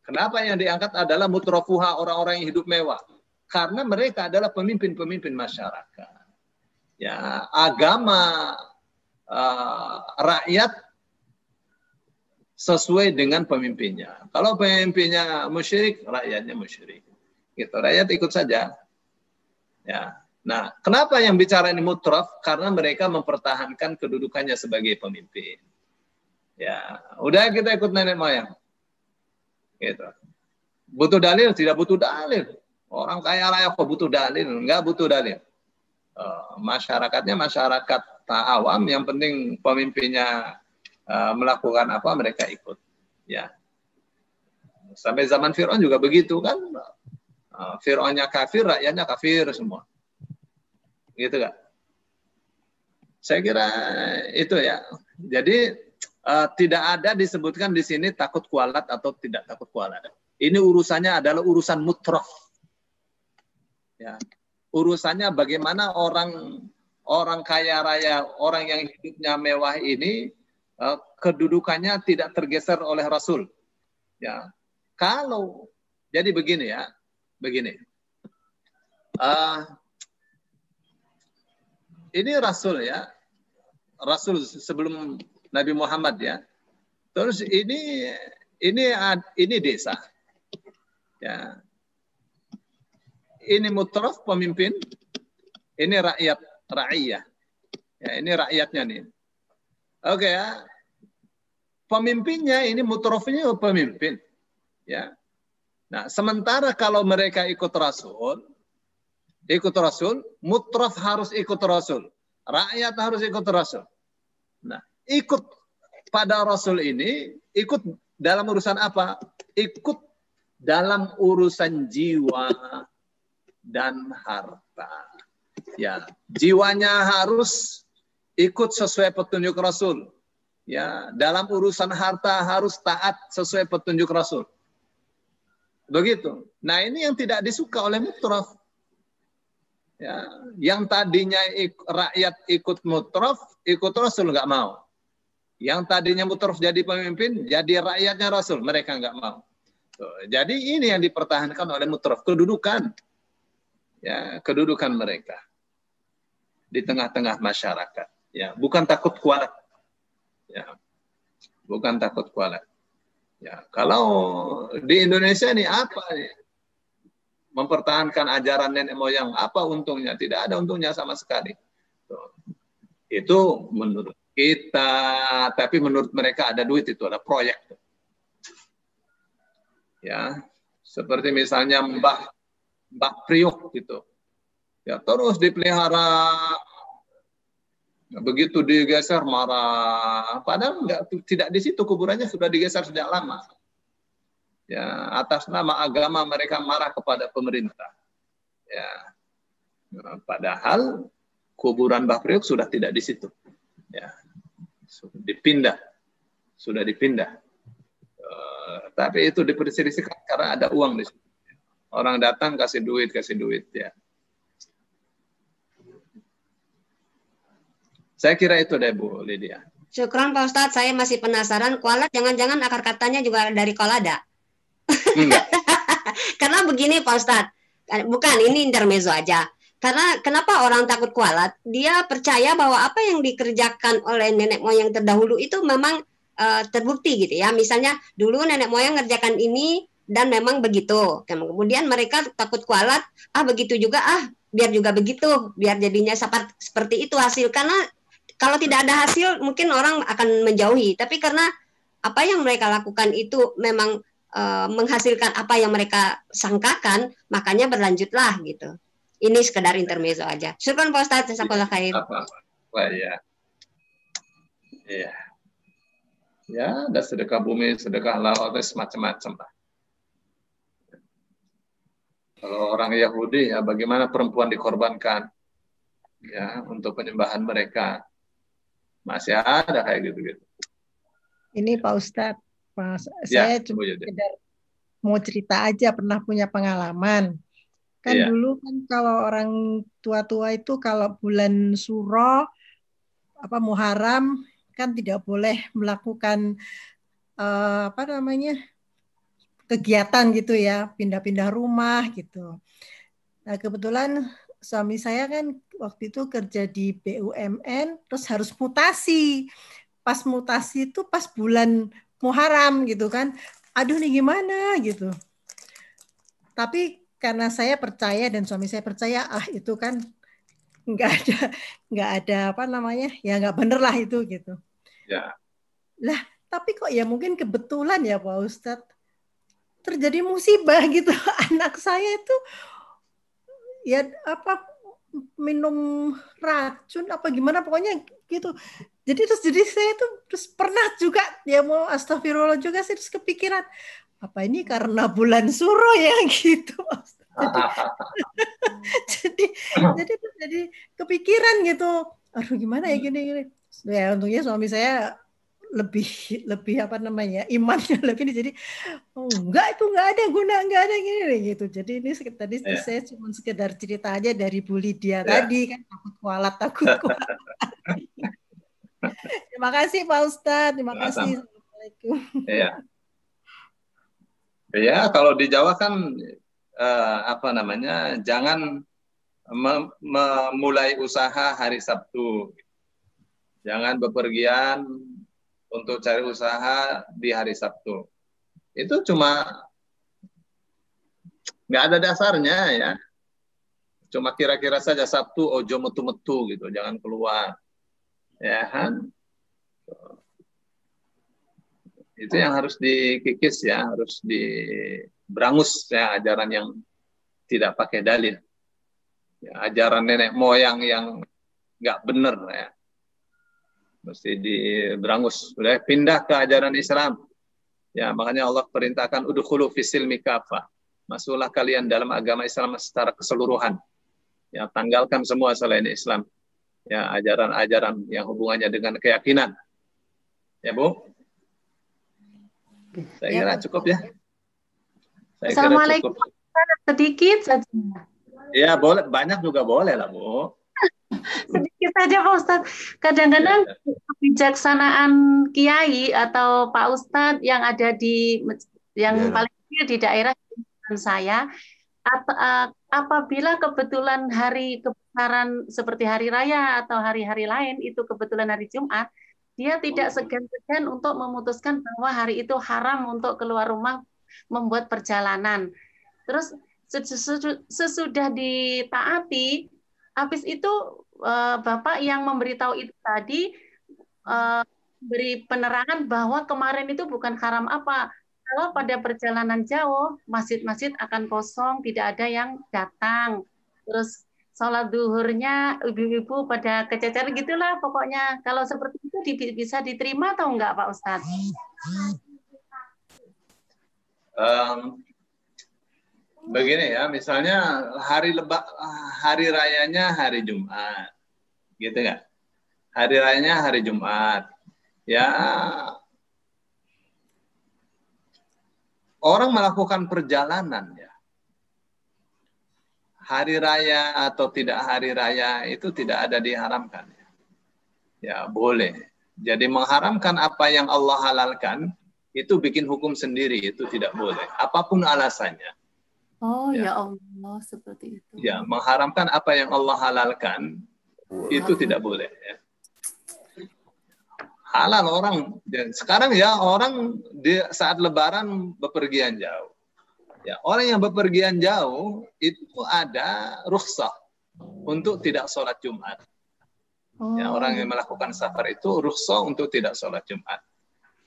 Kenapa yang diangkat adalah mutrafuha, orang-orang yang hidup mewah? Karena mereka adalah pemimpin-pemimpin masyarakat. Ya, agama rakyat sesuai dengan pemimpinnya. Kalau pemimpinnya musyrik, rakyatnya musyrik. Gitu, rakyat ikut saja. Ya. Nah, kenapa yang bicara ini mutraf? Karena mereka mempertahankan kedudukannya sebagai pemimpin. Ya, udah kita ikut nenek moyang. Gitu. Butuh dalil? Tidak butuh dalil. Orang kaya raya kok butuh dalil? Enggak butuh dalil. Masyarakatnya masyarakat awam, yang penting pemimpinnya melakukan apa mereka ikut, ya. Sampai zaman Fir'aun juga begitu kan, Fir'aunnya kafir, rakyatnya kafir semua, gitu kan? Saya kira itu ya. Jadi tidak ada disebutkan di sini takut kualat atau tidak takut kualat. Ini urusannya adalah urusan mutraf. Ya, urusannya bagaimana orang kaya raya, orang yang hidupnya mewah ini kedudukannya tidak tergeser oleh Rasul. Ya, kalau jadi begini ya, begini. Ini Rasul ya, Rasul sebelum Nabi Muhammad ya. Terus ini desa. Ya. Ini mutraf pemimpin, ini rakyat, ra'iyah. Ya, ini rakyatnya nih. Oke ya. Pemimpinnya ini mutrafnya pemimpin. Ya. Nah, sementara kalau mereka ikut Rasul, mutraf harus ikut Rasul. Rakyat harus ikut Rasul. Nah, ikut pada Rasul ini, ikut dalam urusan apa? ikut dalam urusan jiwa dan harta. Ya, jiwanya harus ikut sesuai petunjuk Rasul. Ya, dalam urusan harta harus taat sesuai petunjuk Rasul. Begitu. Nah, ini yang tidak disuka oleh mutraf. Ya, yang tadinya rakyat ikut mutraf, ikut Rasul nggak mau. Yang tadinya mutraf jadi pemimpin, jadi rakyatnya Rasul, mereka nggak mau. Tuh, jadi ini yang dipertahankan oleh mutraf, kedudukan. Ya, kedudukan mereka di tengah-tengah masyarakat. Ya, bukan takut kualat. Ya, bukan takut kualat. Ya, kalau di Indonesia ini apa nih? Mempertahankan ajaran nenek moyang, apa untungnya? Tidak ada untungnya sama sekali. Tuh. Itu menurut kita, tapi menurut mereka ada duit, itu ada proyek. Ya, seperti misalnya Mbak Priok gitu. Ya, terus dipelihara. Begitu digeser marah. Padahal tidak di situ, kuburannya sudah digeser sejak lama. Ya, atas nama agama mereka marah kepada pemerintah. Ya. Nah, padahal kuburan Mbah Priok sudah tidak di situ. Ya. Sudah dipindah. Tapi itu diperselisihkan karena ada uang di situ. Orang datang kasih duit ya. Saya kira itu deh Bu Lydia. Syukron Pak Ustadz, saya masih penasaran, kualat jangan-jangan akar katanya juga dari kolada. Enggak. Karena begini Pak Ustadz, bukan, ini intermezzo aja. Karena kenapa orang takut kualat? Dia percaya bahwa apa yang dikerjakan oleh nenek moyang terdahulu itu memang terbukti gitu ya. Misalnya dulu nenek moyang ngerjakan ini dan memang begitu. Kemudian mereka takut kualat, begitu juga, biar juga begitu, biar jadinya seperti itu hasil. Karena kalau tidak ada hasil mungkin orang akan menjauhi. Tapi karena apa yang mereka lakukan itu memang menghasilkan apa yang mereka sangkakan, makanya berlanjutlah gitu. Ini sekedar intermezzo aja. Syukran Pak Ustadz, jazakallah khair. Ya. Iya. Ya, ada sedekah bumi, sedekah laut, semacam-macam lah. Kalau orang Yahudi, ya bagaimana perempuan dikorbankan ya untuk penyembahan mereka. Masih ada kayak gitu-gitu. Ini Pak Ustadz, saya cuma sekedar mau cerita aja, pernah punya pengalaman. Kan dulu kan kalau orang tua-tua itu kalau bulan Suro, Muharram, kan tidak boleh melakukan kegiatan gitu ya, pindah-pindah rumah gitu. Nah kebetulan suami saya kan waktu itu kerja di BUMN, terus harus mutasi. Pas mutasi itu pas bulan Muharram gitu kan. Aduh nih gimana gitu. Tapi karena saya percaya dan suami saya percaya, itu kan nggak ada ya nggak bener lah itu gitu. Ya. Lah tapi kok ya mungkin kebetulan ya Pak Ustadz terjadi musibah gitu. Anak saya itu ya minum racun apa gimana pokoknya gitu. Jadi saya tuh terus pernah juga ya mau astagfirullah juga sih, terus kepikiran apa ini karena bulan Suro ya gitu. jadi kepikiran gitu. Aduh gimana ya gini. Ya untungnya suami saya lebih imannya lebih ini, jadi enggak ada guna, enggak ada gini gitu. Jadi ini tadi saya cuma sekedar cerita aja dari Bu Lydia tadi kan takut kualat. Terima kasih Pak Ustadz, terima kasih. Assalamualaikum. Ya kalau di Jawa kan jangan memulai usaha hari Sabtu, jangan bepergian untuk cari usaha di hari Sabtu. Itu cuma nggak ada dasarnya ya. Cuma kira-kira saja Sabtu ojo metu-metu gitu, jangan keluar. Ya kan? Itu yang harus dikikis ya, harus diberangus ya ajaran yang tidak pakai dalil. Ya, ajaran nenek moyang yang nggak benar ya. Mesti diberangus. Sudah pindah ke ajaran Islam. Ya, makanya Allah perintahkan udkhulu fisilmi kafah. Masuklah kalian dalam agama Islam secara keseluruhan. Ya, tanggalkan semua selain Islam. Ya, ajaran-ajaran yang hubungannya dengan keyakinan. Ya, Bu? Saya kira cukup ya. Saya kira Assalamualaikum. cukup. Sedikit saja. Ya, boleh, banyak juga boleh lah, Bu. Sedikit saja Pak Ustadz. Kadang-kadang kebijaksanaan kiai atau Pak Ustadz yang ada di yang paling kecil di daerah saya, apabila kebetulan hari kebesaran seperti hari raya atau hari-hari lain itu kebetulan hari Jumat, dia tidak segan-segan untuk memutuskan bahwa hari itu haram untuk keluar rumah membuat perjalanan. Terus sesudah ditaati, habis itu Bapak yang memberitahu itu tadi beri penerangan bahwa kemarin itu bukan haram apa. Kalau pada perjalanan jauh, masjid-masjid akan kosong, tidak ada yang datang. Terus sholat duhurnya ibu-ibu pada kececer gitulah pokoknya. Kalau seperti itu bisa diterima atau enggak Pak Ustadz? Begini ya, misalnya hari rayanya hari Jumat, gitu nggak? Hari rayanya hari Jumat, ya orang melakukan perjalanan ya. Hari raya atau tidak hari raya itu tidak ada diharamkan. Ya boleh. Jadi mengharamkan apa yang Allah halalkan itu bikin hukum sendiri, itu tidak boleh. Apapun alasannya. Oh ya Allah, seperti itu. Ya, mengharamkan apa yang Allah halalkan itu tidak boleh. Ya. Halal orang. Dan sekarang ya orang di saat Lebaran bepergian jauh. Ya, orang yang bepergian jauh itu ada rukhsah untuk tidak sholat Jumat. Ya, orang yang melakukan safar itu rukhsah untuk tidak sholat Jumat.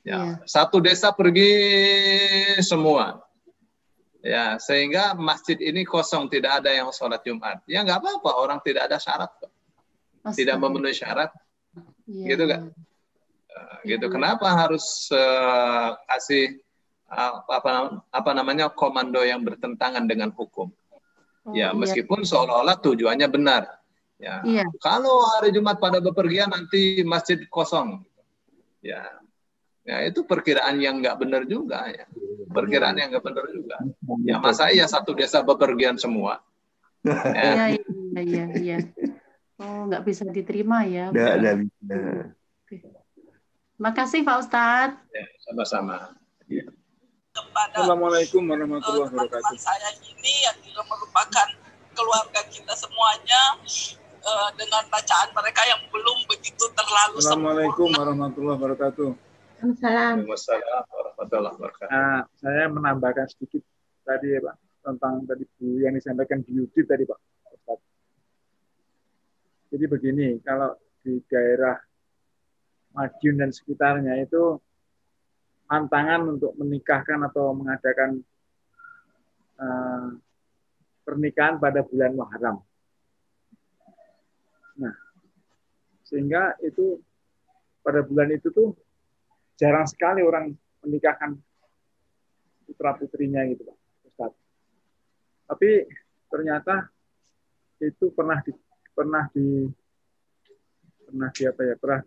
Ya, satu desa pergi semua. Ya, sehingga masjid ini kosong, tidak ada yang sholat Jumat. Ya nggak apa-apa, orang tidak ada syarat kok. Tidak memenuhi syarat. Gitu kan? Gitu. Kenapa harus kasih apa namanya komando yang bertentangan dengan hukum? Ya, meskipun seolah-olah tujuannya benar. Ya, kalau hari Jumat pada bepergian nanti masjid kosong. Ya, itu perkiraan yang nggak benar juga ya. Perkiraan yang nggak benar juga. Ya masa iya satu desa bepergian semua. Iya. Oh, nggak bisa diterima ya. Nggak bisa. Makasih Pak Ustadz. Ya, sama-sama. Ya. Assalamualaikum warahmatullahi wabarakatuh. Saya ini yang juga merupakan keluarga kita semuanya dengan bacaan mereka yang belum begitu terlalu Assalamualaikum warahmatullahi wabarakatuh. Waalaikumsalam warahmatullahi wabarakatuh. Saya menambahkan sedikit tadi ya Pak tentang tadi Bu yang disampaikan di YouTube tadi Pak. Jadi begini, kalau di daerah Madiun dan sekitarnya itu pantangan untuk menikahkan atau mengadakan pernikahan pada bulan Muharram. Nah, sehingga itu pada bulan itu tuh jarang sekali orang menikahkan putra putrinya gitu Pak Ustaz. Tapi ternyata itu pernah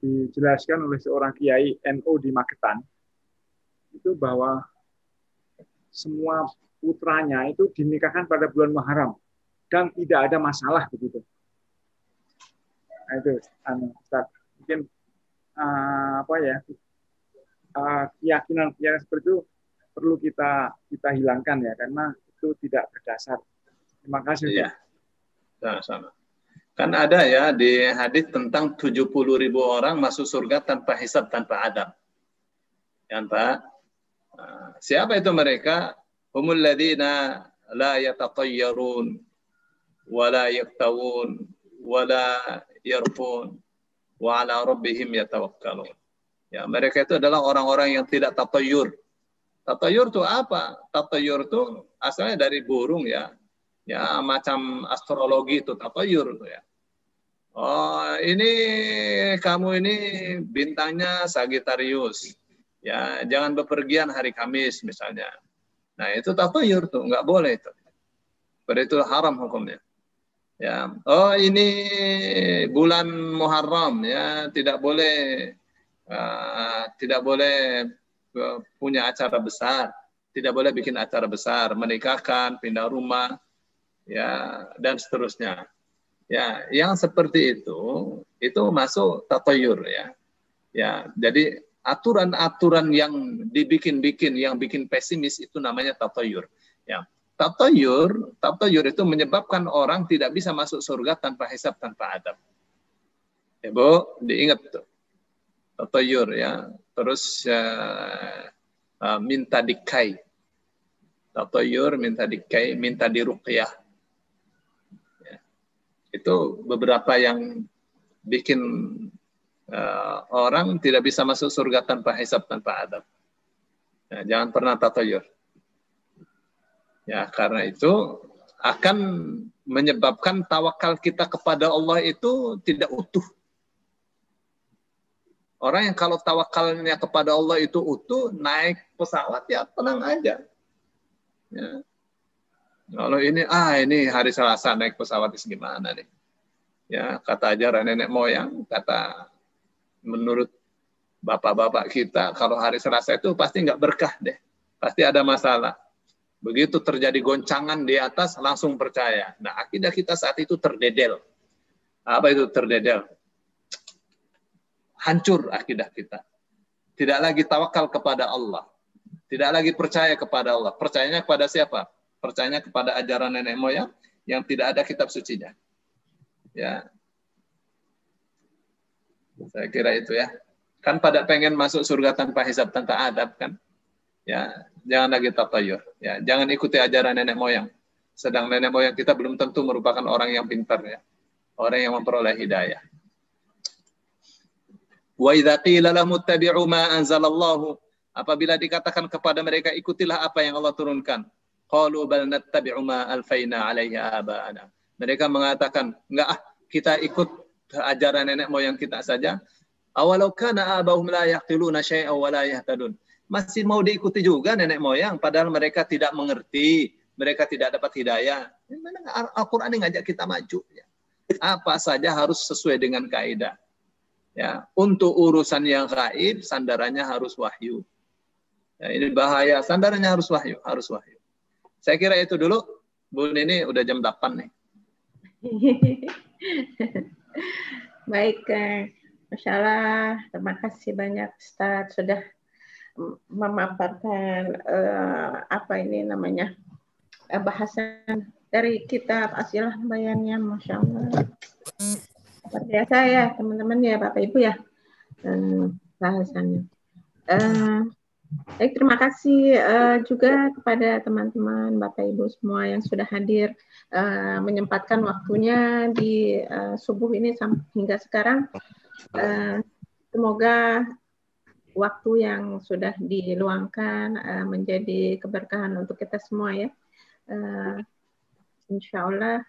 dijelaskan oleh seorang kiai NU di Magetan itu bahwa semua putranya itu dinikahkan pada bulan Muharram dan tidak ada masalah begitu. Nah, itu Ustaz. Mungkin keyakinan seperti itu perlu kita hilangkan ya karena itu tidak berdasar. Terima kasih. Iya. Sama-sama. Kan ada ya di hadis tentang 70.000 orang masuk surga tanpa hisab, tanpa adab. Kan Pak? Siapa itu mereka? Humul ladzina la yatatayyarun wa la yaktawun wa la yarqun wa ala rabbihim yatawakkalun. Ya, mereka itu adalah orang-orang yang tidak tatayyur. Tatayyur itu apa? Tatayyur itu asalnya dari burung ya. Ya, macam astrologi itu tatayyur itu ya. Oh, ini kamu ini bintangnya Sagittarius. Ya, jangan bepergian hari Kamis misalnya. Nah, itu tatayur tuh, nggak boleh itu. Berarti itu haram hukumnya. Ya, oh ini bulan Muharram ya, tidak boleh punya acara besar, tidak boleh bikin acara besar, menikahkan, pindah rumah, ya dan seterusnya. Ya, yang seperti itu masuk tatayur ya. Ya, jadi aturan-aturan yang dibikin-bikin, yang bikin pesimis itu namanya tatayur. Ya, tatayur itu menyebabkan orang tidak bisa masuk surga tanpa hisab, tanpa adab. Ya, Bu, diingat tuh. Tatayur ya. Terus minta dikai. Tatayur, minta dikai, minta diruqyah. Ya. Itu beberapa yang bikin orang tidak bisa masuk surga tanpa hisab, tanpa adab. Ya, jangan pernah tatayur. Ya, karena itu akan menyebabkan tawakal kita kepada Allah itu tidak utuh. Orang yang kalau tawakalnya kepada Allah itu utuh, naik pesawat ya tenang aja. Ya. Kalau ini hari Selasa naik pesawat gimana nih? Ya, kata ajaran nenek moyang, kata menurut bapak-bapak kita, kalau hari Selasa itu pasti nggak berkah deh. Pasti ada masalah. Begitu terjadi goncangan di atas, langsung percaya. Nah, akidah kita saat itu terdedel. Apa itu terdedel? Hancur akidah kita. Tidak lagi tawakal kepada Allah. Tidak lagi percaya kepada Allah. Percayanya kepada siapa? Percayanya kepada ajaran nenek moyang yang tidak ada kitab sucinya. Ya. Saya kira itu ya. Kan pada pengen masuk surga tanpa hisab, tanpa adab kan? Ya, jangan lagi tatayur. Ya, jangan ikuti ajaran nenek moyang. Sedang nenek moyang kita belum tentu merupakan orang yang pintar ya. Orang yang memperoleh hidayah. Wa idza qila lahum ittabi'u ma anzalallahu, apabila dikatakan kepada mereka ikutilah apa yang Allah turunkan, qalu bal nattabi'u ma alfaina 'alaihi aba'ana. Mereka mengatakan, enggak kita ikut ajaran nenek moyang kita saja. Awalau kana abahum la yaqiluna syai'an wa la yahtadun. Masih mau diikuti juga nenek moyang padahal mereka tidak mengerti, mereka tidak dapat hidayah. Al-Qur'an ini ngajak kita maju ya. Apa saja harus sesuai dengan kaidah. Ya, untuk urusan yang gaib sandarannya harus wahyu. Ya, ini bahaya, sandarannya harus wahyu, harus wahyu. Saya kira itu dulu. Bu Nini udah jam 8 nih. Baik, Masya Allah, terima kasih banyak Ustaz sudah memaparkan bahasan dari kitab Asilah Bayannya, Masya Allah. Luar biasa ya teman-teman ya, Bapak Ibu ya, bahasannya. Baik, terima kasih juga kepada teman-teman Bapak Ibu semua yang sudah hadir, menyempatkan waktunya di subuh ini hingga sekarang. Semoga waktu yang sudah diluangkan menjadi keberkahan untuk kita semua ya. Insya Allah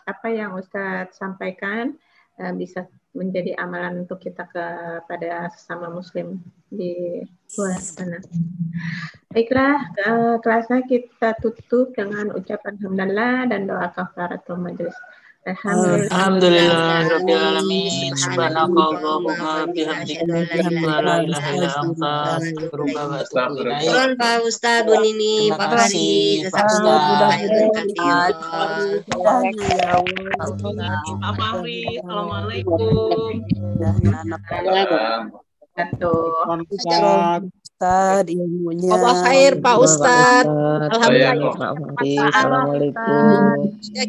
apa yang Ustadz sampaikan bisa menjadi amalan untuk kita kepada sesama Muslim di luar sana. Baiklah, kelasnya kita tutup dengan ucapan hamdalah dan doa kafaratul majelis. Alhamdulillahirabbil alamin. Subhanakallahumma bihamdika la ilaha illa anta astaghfiruka wa atubu ilaik. Pak Ustaz, Bu Nini, Pak Fahri, Pak Ustaz. Pak Fahri, assalamualaikum. Ustaz, ilmunya. Apa khair Pak Ustaz? Alhamdulillah. Pak Fahri, assalamualaikum. Ya,